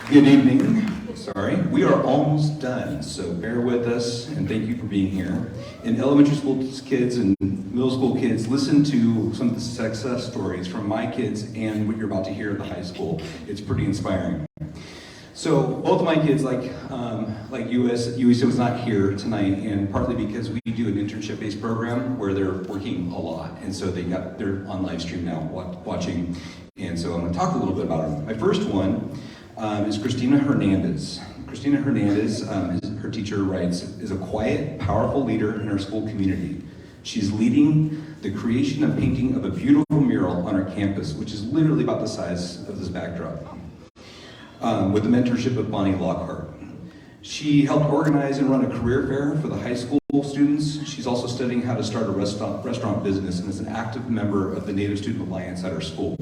Good evening. Sorry, we are almost done, so bear with us and thank you for being here. And elementary school kids and middle school kids, listen to some of the success stories from my kids and what you're about to hear at the high school. It's pretty inspiring. So both of my kids, like UISA was not here tonight, and partly because we do an internship-based program where they're working a lot, and so they're on live stream now watching, and so I'm going to talk a little bit about them. My first one is Christina Hernandez. Christina Hernandez, her teacher writes, is a quiet, powerful leader in her school community. She's leading the creation and painting of a beautiful mural on our campus, which is literally about the size of this backdrop, with the mentorship of Bonnie Lockhart. She helped organize and run a career fair for the high school students. She's also studying how to start a restaurant business and is an active member of the Native Student Alliance at our school.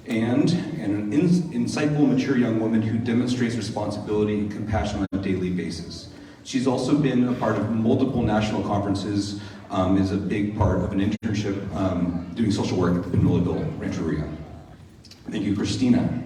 And an insightful, mature young woman who demonstrates responsibility and compassion on a daily basis. She's also been a part of multiple national conferences, is a big part of an internship doing social work at the Pinoleville Rancheria. Thank you, Christina.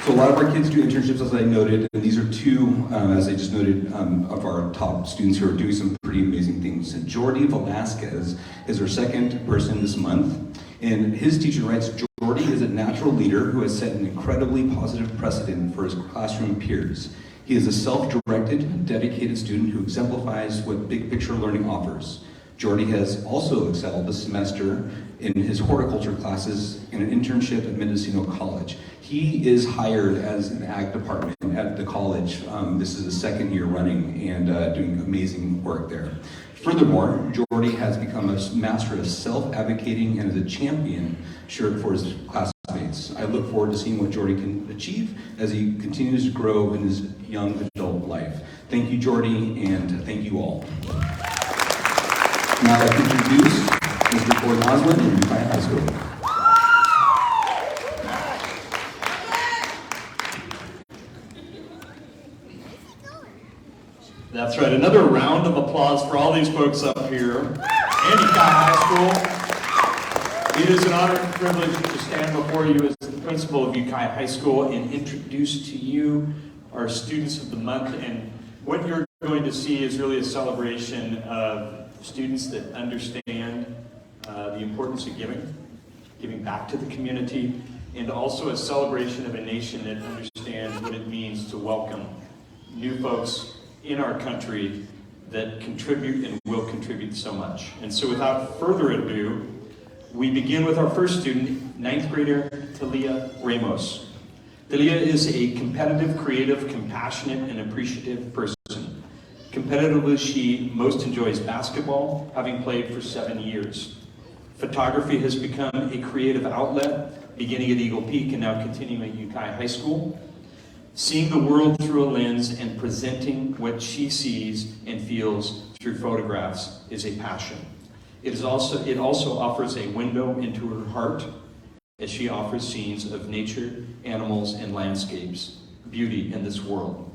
So a lot of our kids do internships, as I noted, and these are 2, as I just noted, of our top students who are doing some pretty amazing things. And Jordy Velasquez is our second person this month, and his teacher writes, Jordy is a natural leader who has set an incredibly positive precedent for his classroom peers. He is a self-directed, dedicated student who exemplifies what big picture learning offers. Jordy has also excelled this semester in his horticulture classes and an internship at Mendocino College. He is hired as an ag department at the college. This is his second year running and doing amazing work there. Furthermore, Jordy has become a master of self-advocating and is a champion for his classmates. I look forward to seeing what Jordy can achieve as he continues to grow in his young adult life. Thank you, Jordy, and thank you all. Now I'd like to introduce Mr. Ford Noslin in Ukiah High School. That's right, another round of applause for all these folks up here in Ukiah High School. It is an honor and privilege to stand before you as the principal of Ukiah High School and introduce to you our students of the month. And what you're going to see is really a celebration of students that understand the importance of giving back to the community, and also a celebration of a nation that understands what it means to welcome new folks in our country that contribute and will contribute so much. And so without further ado, we begin with our first student, 9th grader Talia Ramos. Talia is a competitive, creative, compassionate, and appreciative person. Competitively, she most enjoys basketball, having played for 7 years. Photography has become a creative outlet, beginning at Eagle Peak and now continuing at Ukiah High School. Seeing the world through a lens and presenting what she sees and feels through photographs is a passion. It also offers a window into her heart as she offers scenes of nature, animals, and landscapes, beauty in this world.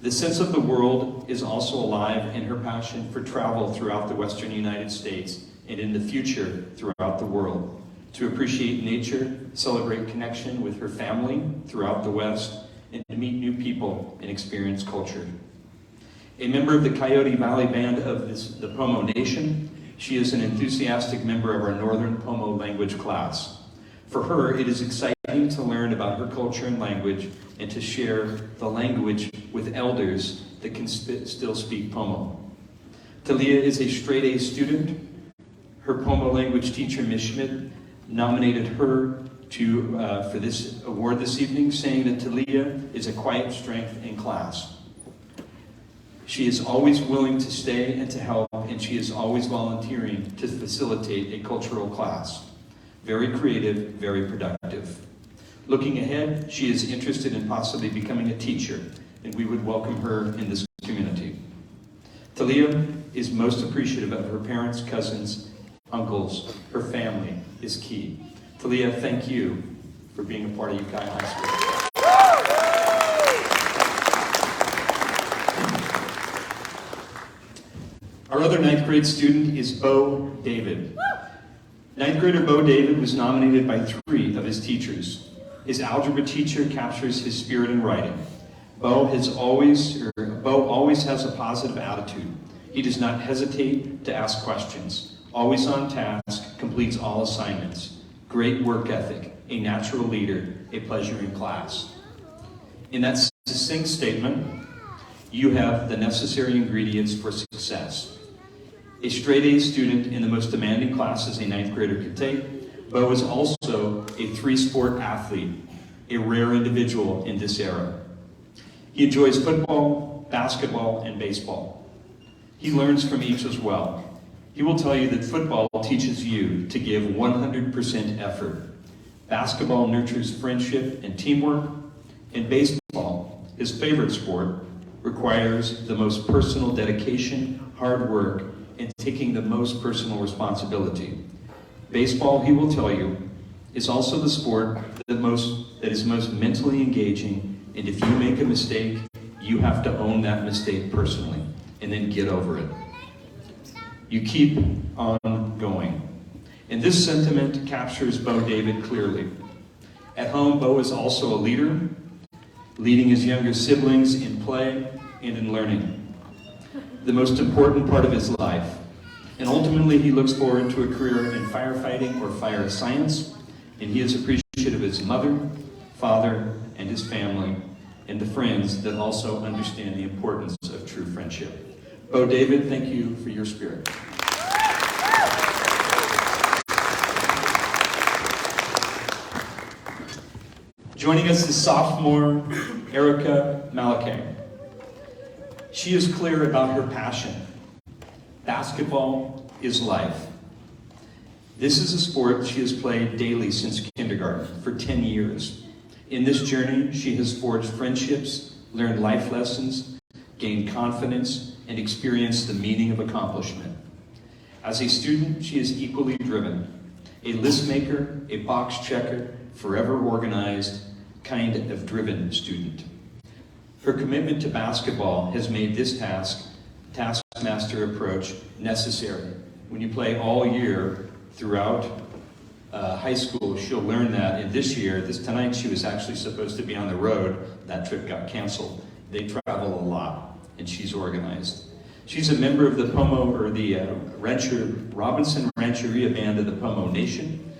The sense of the world is also alive in her passion for travel throughout the Western United States and in the future throughout the world, to appreciate nature, celebrate connection with her family throughout the West, and to meet new people and experience culture. A member of the Coyote Valley Band of the Pomo Nation, she is an enthusiastic member of our Northern Pomo language class. For her, it is exciting to learn about her culture and language and to share the language with elders that can still speak Pomo. Talia is a straight-A student. Her Pomo language teacher, Ms. Schmidt, nominated her for this award this evening, saying that Talia is a quiet strength in class. She is always willing to stay and to help, and she is always volunteering to facilitate a cultural class. Very creative, very productive. Looking ahead, she is interested in possibly becoming a teacher, and we would welcome her in this community. Talia is most appreciative of her parents, cousins, uncles. Her family is key. Talia, thank you for being a part of Ukiah High School. Our other 9th grade student is Bo David. 9th grader Bo David was nominated by 3 of his teachers. His algebra teacher captures his spirit in writing. Bo always has a positive attitude. He does not hesitate to ask questions. Always on task, completes all assignments. Great work ethic, a natural leader, a pleasure in class. In that succinct statement, you have the necessary ingredients for success. A straight-A student in the most demanding classes a 9th grader could take, Bo is also a 3-sport athlete, a rare individual in this era. He enjoys football, basketball, and baseball. He learns from each as well. He will tell you that football teaches you to give 100% effort. Basketball nurtures friendship and teamwork, and baseball, his favorite sport, requires the most personal dedication, hard work, and taking the most personal responsibility. Baseball, he will tell you, is also the sport that is most mentally engaging, and if you make a mistake, you have to own that mistake personally, and then get over it. You keep on going. And this sentiment captures Bo David clearly. At home, Bo is also a leader, leading his younger siblings in play and in learning, the most important part of his life. And ultimately, he looks forward to a career in firefighting or fire science, and he is appreciative of his mother, father, and his family, and the friends that also understand the importance of true friendship. Bo David, thank you for your spirit. Joining us is sophomore Erica Malachi. She is clear about her passion. Basketball is life. This is a sport she has played daily since kindergarten for 10 years. In this journey, she has forged friendships, learned life lessons, gained confidence, and experienced the meaning of accomplishment. As a student, she is equally driven. A list maker, a box checker, forever organized, kind of driven student. Her commitment to basketball has made this taskmaster approach necessary. When you play all year throughout high school, she'll learn that. And tonight she was actually supposed to be on the road. That trip got canceled. They travel a lot, and she's organized. She's a member of the Robinson Rancheria Band of the Pomo Nation,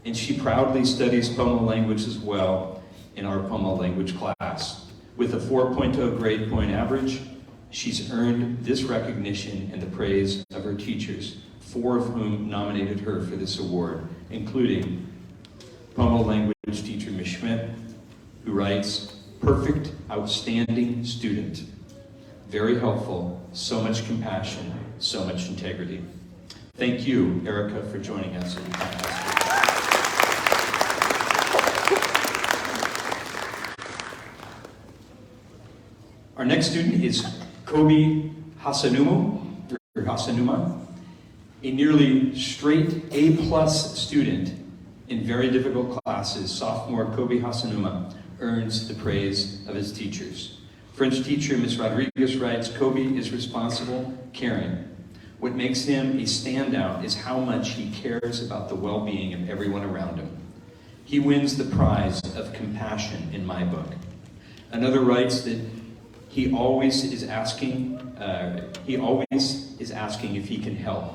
and she proudly studies Pomo language as well in our Pomo language class. With a 4.0 grade point average, she's earned this recognition and the praise of her teachers, 4 of whom nominated her for this award, including Pomo language teacher Ms. Schmidt, who writes, "Perfect, outstanding student. Very helpful, so much compassion, so much integrity." Thank you, Erica, for joining us. Our next student is Kobe Hasanuma, a nearly straight A+ student in very difficult classes. Sophomore Kobe Hasanuma earns the praise of his teachers. French teacher Ms. Rodriguez writes, "Kobe is responsible, caring. What makes him a standout is how much he cares about the well-being of everyone around him. He wins the prize of compassion in my book." Another writes that he always is asking if he can help.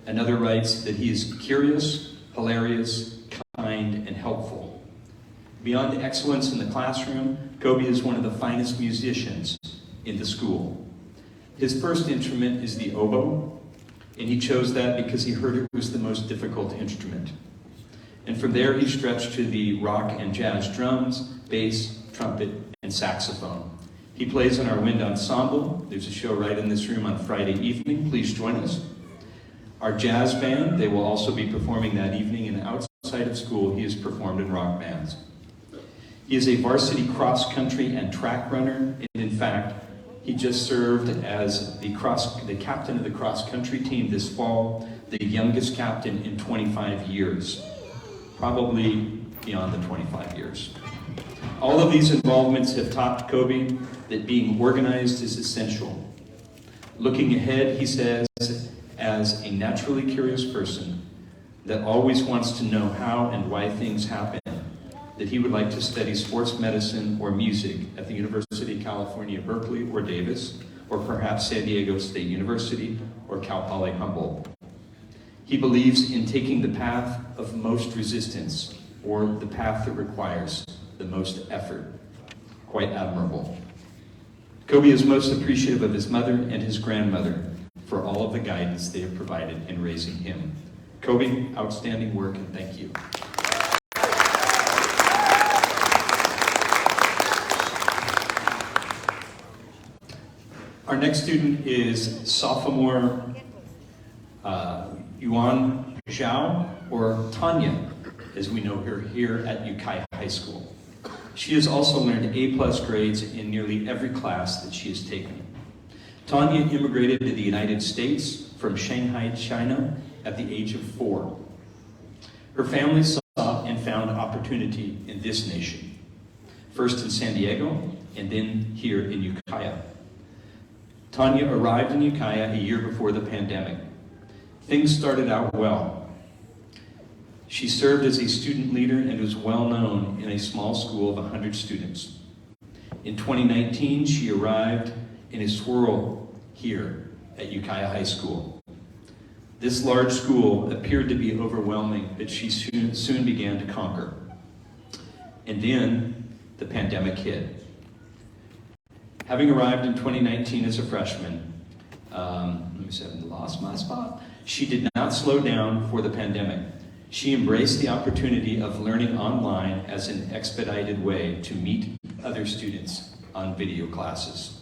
Another writes that he is curious, hilarious, kind, and helpful. Beyond excellence in the classroom, Kobe is one of the finest musicians in the school. His first instrument is the oboe, and he chose that because he heard it was the most difficult instrument. And from there he stretched to the rock and jazz drums, bass, trumpet, and saxophone. He plays in our wind ensemble. There's a show right in this room on Friday evening. Please join us. Our jazz band, they will also be performing that evening, and outside of school he has performed in rock bands. He is a varsity cross-country and track runner, and in fact, he just served as the captain of the cross-country team this fall, the youngest captain in 25 years, probably beyond the 25 years. All of these involvements have taught Kobe that being organized is essential. Looking ahead, he says, as a naturally curious person that always wants to know how and why things happen, that he would like to study sports medicine or music at the University of California, Berkeley or Davis, or perhaps San Diego State University or Cal Poly Humboldt. He believes in taking the path of most resistance, or the path that requires the most effort. Quite admirable. Kobe is most appreciative of his mother and his grandmother for all of the guidance they have provided in raising him. Kobe, outstanding work, and thank you. Our next student is sophomore Yuan Zhao, or Tanya, as we know her here at Ukiah High School. She has also learned A+ grades in nearly every class that she has taken. Tanya immigrated to the United States from Shanghai, China at the age of 4. Her family saw and found opportunity in this nation, first in San Diego and then here in Ukiah. Tanya arrived in Ukiah a year before the pandemic. Things started out well. She served as a student leader and was well known in a small school of 100 students. In 2019, she arrived in a swirl here at Ukiah High School. This large school appeared to be overwhelming, but she soon began to conquer. And then the pandemic hit. Having arrived in 2019 as a freshman, let me see, I lost my spot. She did not slow down for the pandemic. She embraced the opportunity of learning online as an expedited way to meet other students on video classes.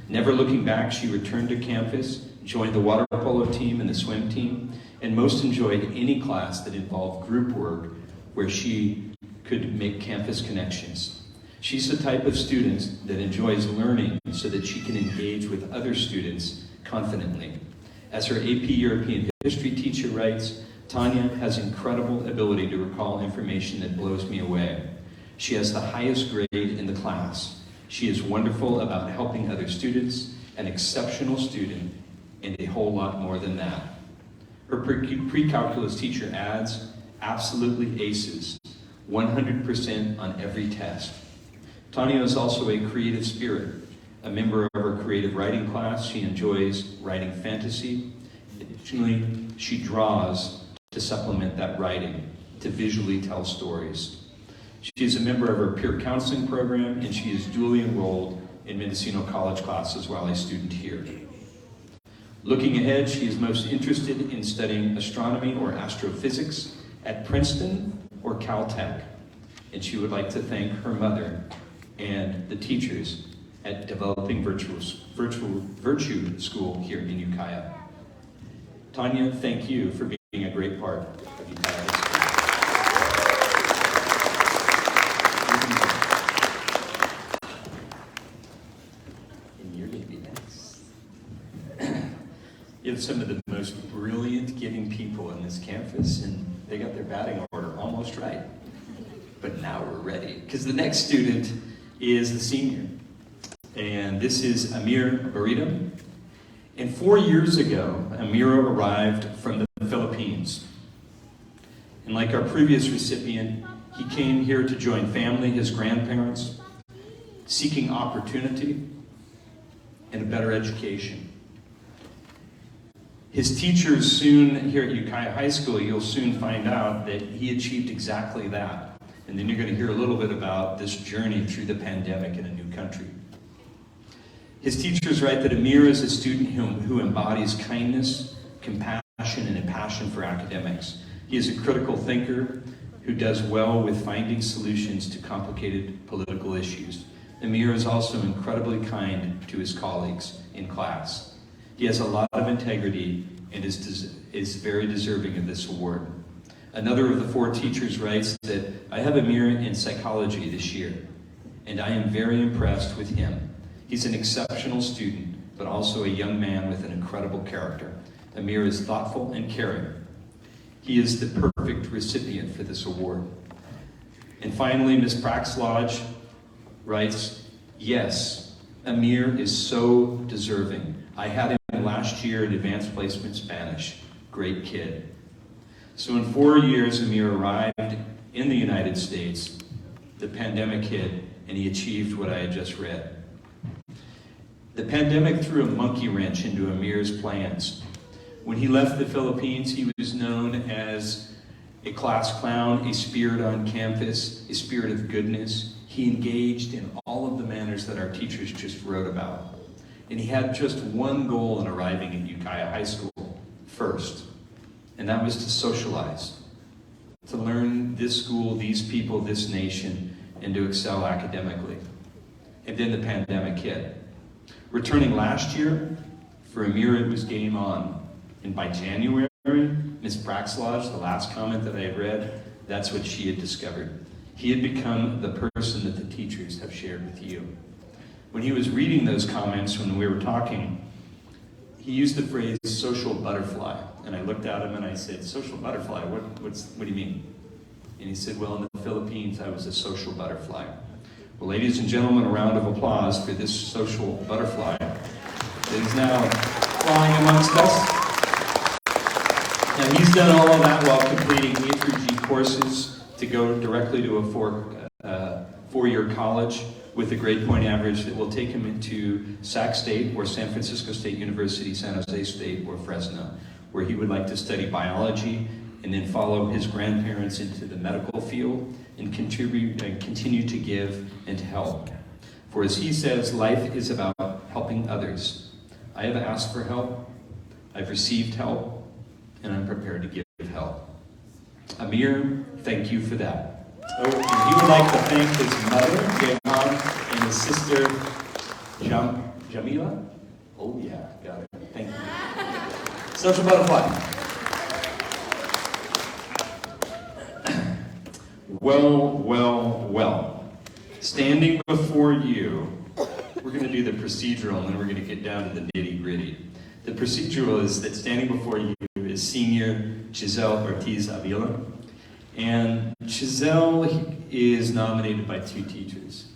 Never looking back, she returned to campus, joined the water polo team and the swim team, and most enjoyed any class that involved group work where she could make campus connections. She's the type of student that enjoys learning so that she can engage with other students confidently. As her AP European History teacher writes, Tanya has incredible ability to recall information that blows me away. She has the highest grade in the class. She is wonderful about helping other students, an exceptional student, and a whole lot more than that. Her pre-calculus teacher adds, absolutely aces, 100% on every test. Tanya is also a creative spirit. A member of her creative writing class, she enjoys writing fantasy. Additionally, she draws to supplement that writing, to visually tell stories. She is a member of her peer counseling program, and she is dually enrolled in Mendocino College classes while a student here. Looking ahead, she is most interested in studying astronomy or astrophysics at Princeton or Caltech, and she would like to thank her mother and the teachers at Developing Virtue School here in Ukiah. Tanya, thank you for being a great part of Ukiah High School. And you're going to be next. You have some of the most brilliant giving people in this campus, and they got their batting order almost right. But now we're ready, because the next student is the senior. And this is Amir Barita. And 4 years ago, Amir arrived from the Philippines. And like our previous recipient, he came here to join family, his grandparents, seeking opportunity and a better education. His teachers soon, here at Ukiah High School, you'll soon find out that he achieved exactly that. And then you're going to hear a little bit about this journey through the pandemic in a new country. His teachers write that Amir is a student who embodies kindness, compassion, and a passion for academics. He is a critical thinker who does well with finding solutions to complicated political issues. Amir is also incredibly kind to his colleagues in class. He has a lot of integrity and is very deserving of this award. Another of the 4 teachers writes that I have Amir in psychology this year, and I am very impressed with him. He's an exceptional student, but also a young man with an incredible character. Amir is thoughtful and caring. He is the perfect recipient for this award. And finally, Ms. Praxlodge writes, yes, Amir is so deserving. I had him last year in advanced placement Spanish. Great kid. So in 4 years, Amir arrived in the United States. The pandemic hit, and he achieved what I had just read. The pandemic threw a monkey wrench into Amir's plans. When he left the Philippines, he was known as a class clown, a spirit on campus, a spirit of goodness. He engaged in all of the manners that our teachers just wrote about. And he had just one goal in arriving at Ukiah High School first, and that was to socialize, to learn this school, these people, this nation, and to excel academically. And then the pandemic hit. Returning last year, for Amir it was game on. And by January, Ms. Praxlodge, the last comment that I had read, that's what she had discovered. He had become the person that the teachers have shared with you. When he was reading those comments when we were talking, he used the phrase social butterfly. And I looked at him and I said, social butterfly, what do you mean? And he said, well, in the Philippines, I was a social butterfly. Well, ladies and gentlemen, a round of applause for this social butterfly that is now flying amongst us. And he's done all of that while completing A through G courses to go directly to a four-year college with a grade point average that will take him into Sac State or San Francisco State University, San Jose State, or Fresno, where he would like to study biology and then follow his grandparents into the medical field and continue to give and to help. For as he says, life is about helping others. I have asked for help, I've received help, and I'm prepared to give help. Amir, thank you for that. Oh, and he would like to thank his mother, Jehan, and his sister, Jamila. Oh yeah, got it. Thank you. Social butterfly. Well. Standing before you, we're going to do the procedural, and then we're going to get down to the nitty-gritty. The procedural is that standing before you is Senior Giselle Ortiz Avila. And Giselle is nominated by 2 teachers.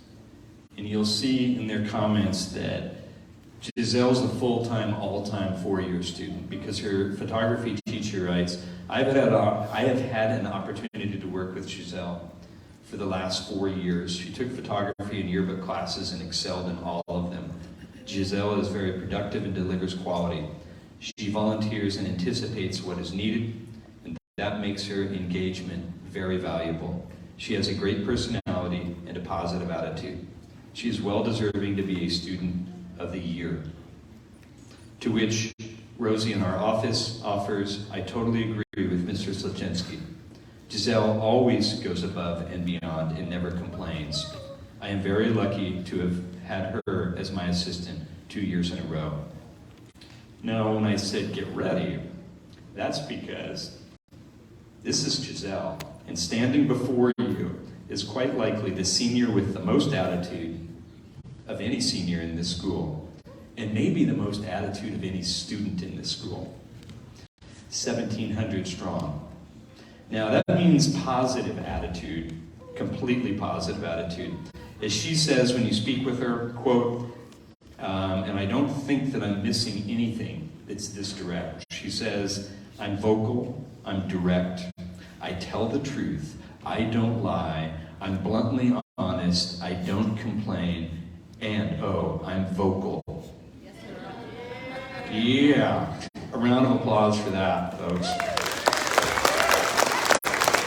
And you'll see in their comments that Giselle's a full-time, all-time 4-year student because her photography teacher writes, I have had an opportunity to work with Giselle for the last 4 years. She took photography and yearbook classes and excelled in all of them. Giselle is very productive and delivers quality. She volunteers and anticipates what is needed, and that makes her engagement very valuable. She has a great personality and a positive attitude. She is well deserving to be a student of the year. To which Rosie in our office offers, I totally agree with Mr. Slachinski. Giselle always goes above and beyond and never complains. I am very lucky to have had her as my assistant 2 years in a row. Now, when I said get ready, that's because this is Giselle, and standing before you is quite likely the senior with the most attitude of any senior in this school, and maybe the most attitude of any student in this school. 1,700 strong. Now that means positive attitude, completely positive attitude. As she says when you speak with her, quote, and I don't think that I'm missing anything that's this direct. She says, I'm vocal, I'm direct, I tell the truth, I don't lie, I'm bluntly honest, I don't complain, and oh, I'm vocal. Yeah, a round of applause for that, folks.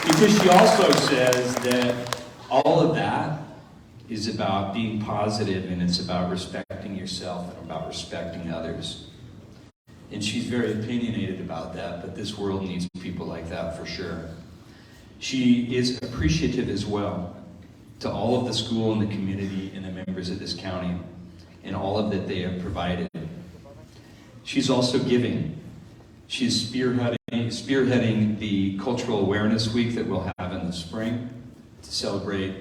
Because she also says that all of that is about being positive, and it's about respecting yourself and about respecting others. And she's very opinionated about that, but this world needs people like that for sure. She is appreciative as well to all of the school and the community and the members of this county and all of that they have provided. She's also giving. She's spearheading the Cultural Awareness Week that we'll have in the spring to celebrate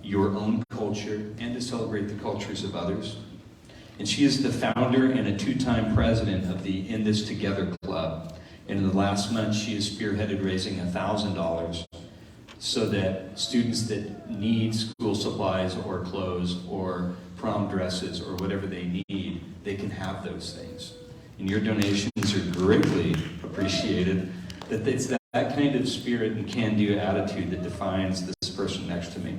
your own culture and to celebrate the cultures of others. And she is the founder and a 2-time president of the In This Together Club. And in the last month, she has spearheaded raising $1,000 so that students that need school supplies or clothes or prom dresses or whatever they need, they can have those things. And your donations are greatly appreciated. That it's that kind of spirit and can-do attitude that defines this person next to me.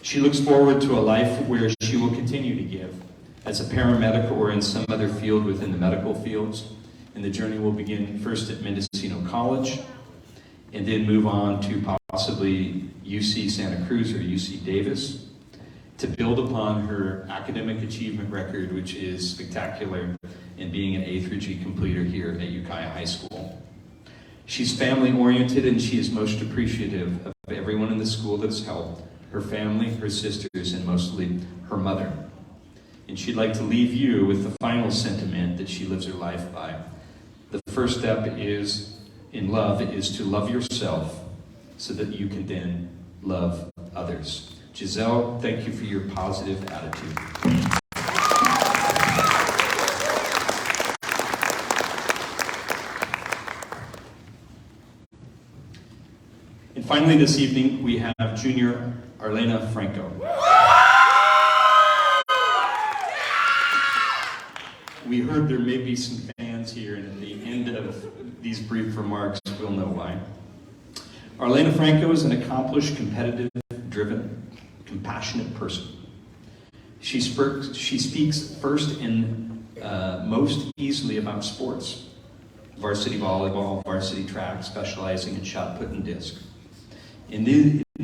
She looks forward to a life where she will continue to give as a paramedic or in some other field within the medical fields. And the journey will begin first at Mendocino College and then move on to possibly UC Santa Cruz or UC Davis to build upon her academic achievement record, which is spectacular in being an A through G completer here at Ukiah High School. She's family-oriented, and she is most appreciative of everyone in the school that's helped, her family, her sisters, and mostly her mother. And she'd like to leave you with the final sentiment that she lives her life by. The first step is, in love, is to love yourself so that you can then love others. Giselle, thank you for your positive attitude. And finally this evening, we have Junior Arlena Franco. We heard there may be some fans here, and at the end of these brief remarks, we'll know why. Arlena Franco is an accomplished, competitive, driven, compassionate person. She speaks first and most easily about sports. Varsity volleyball, varsity track, specializing in shot put and disc. And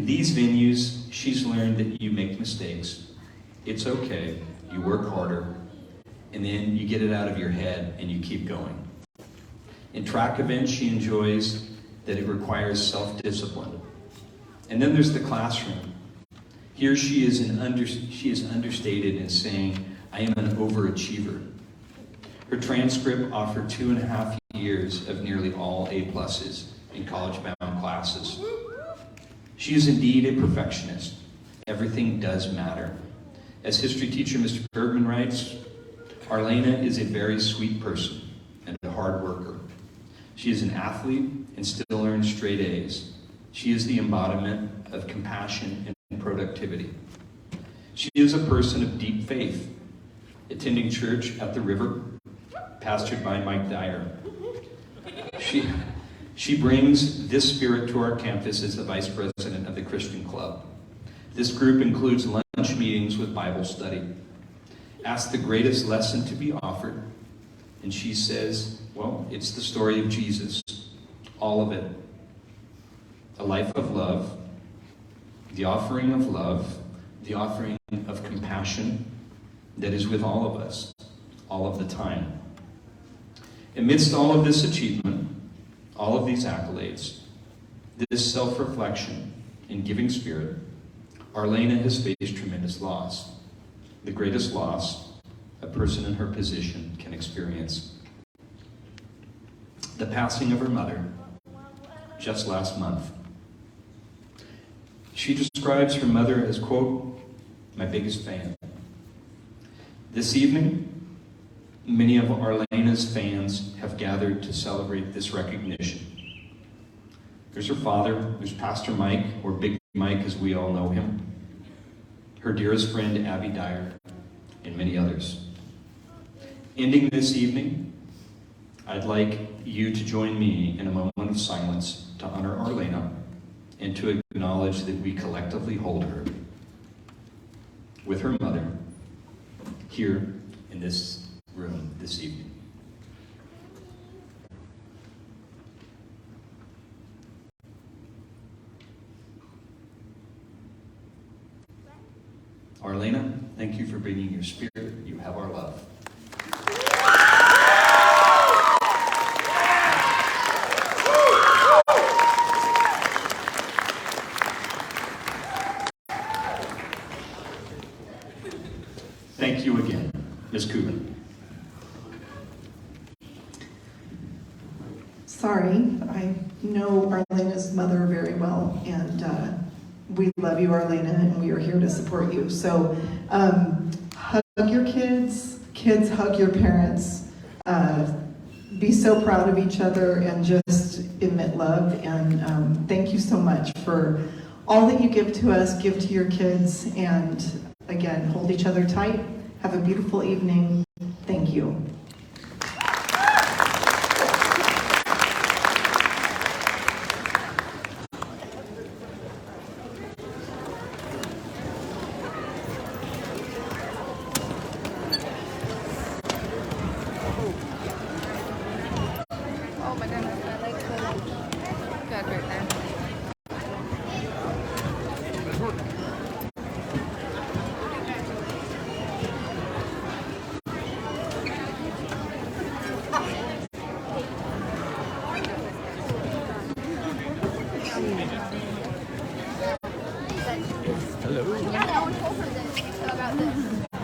In these venues, she's learned that you make mistakes. It's okay. You work harder. And then you get it out of your head and you keep going. In track events, she enjoys that it requires self-discipline. And then there's the classroom. Here she is understated in saying, I am an overachiever. Her transcript offered 2.5 years of nearly all A+ in college-bound classes. She is indeed a perfectionist. Everything does matter. As history teacher Mr. Bergman writes, Arlena is a very sweet person and a hard worker. She is an athlete and still earns straight A's. She is the embodiment of compassion and productivity. She is a person of deep faith, attending church at the river, pastored by Mike Dyer. She brings this spirit to our campus as the vice president of the Christian Club. This group includes lunch meetings with Bible study. Ask the greatest lesson to be offered, and she says, well, it's the story of Jesus, all of it. A life of love, the offering of compassion that is with all of us, all of the time. Amidst all of this achievement, all of these accolades, this self-reflection and giving spirit, Arlena has faced tremendous loss. The greatest loss a person in her position can experience. The passing of her mother just last month. She describes her mother as, quote, my biggest fan. This evening, many of Arlena's fans have gathered to celebrate this recognition. There's her father, there's Pastor Mike, or Big Mike as we all know him, her dearest friend Abby Dyer, and many others. Ending this evening, I'd like you to join me in a moment of silence to honor Arlena and to acknowledge that we collectively hold her with her mother here in this room this evening. Arlena, thank you for bringing your spirit. You have our love. Thank you again, Ms. Kubin. Sorry, I know Arlena's mother very well, and we love you, Arlena, and we are here to support you. So hug your kids, hug your parents, be so proud of each other, and just emit love. And thank you so much for all that you give to us, give to your kids, and again, hold each other tight. Have a beautiful evening. Thank you. Oh my goodness, I like the good right there. Hello. Yeah, no one told her this about this.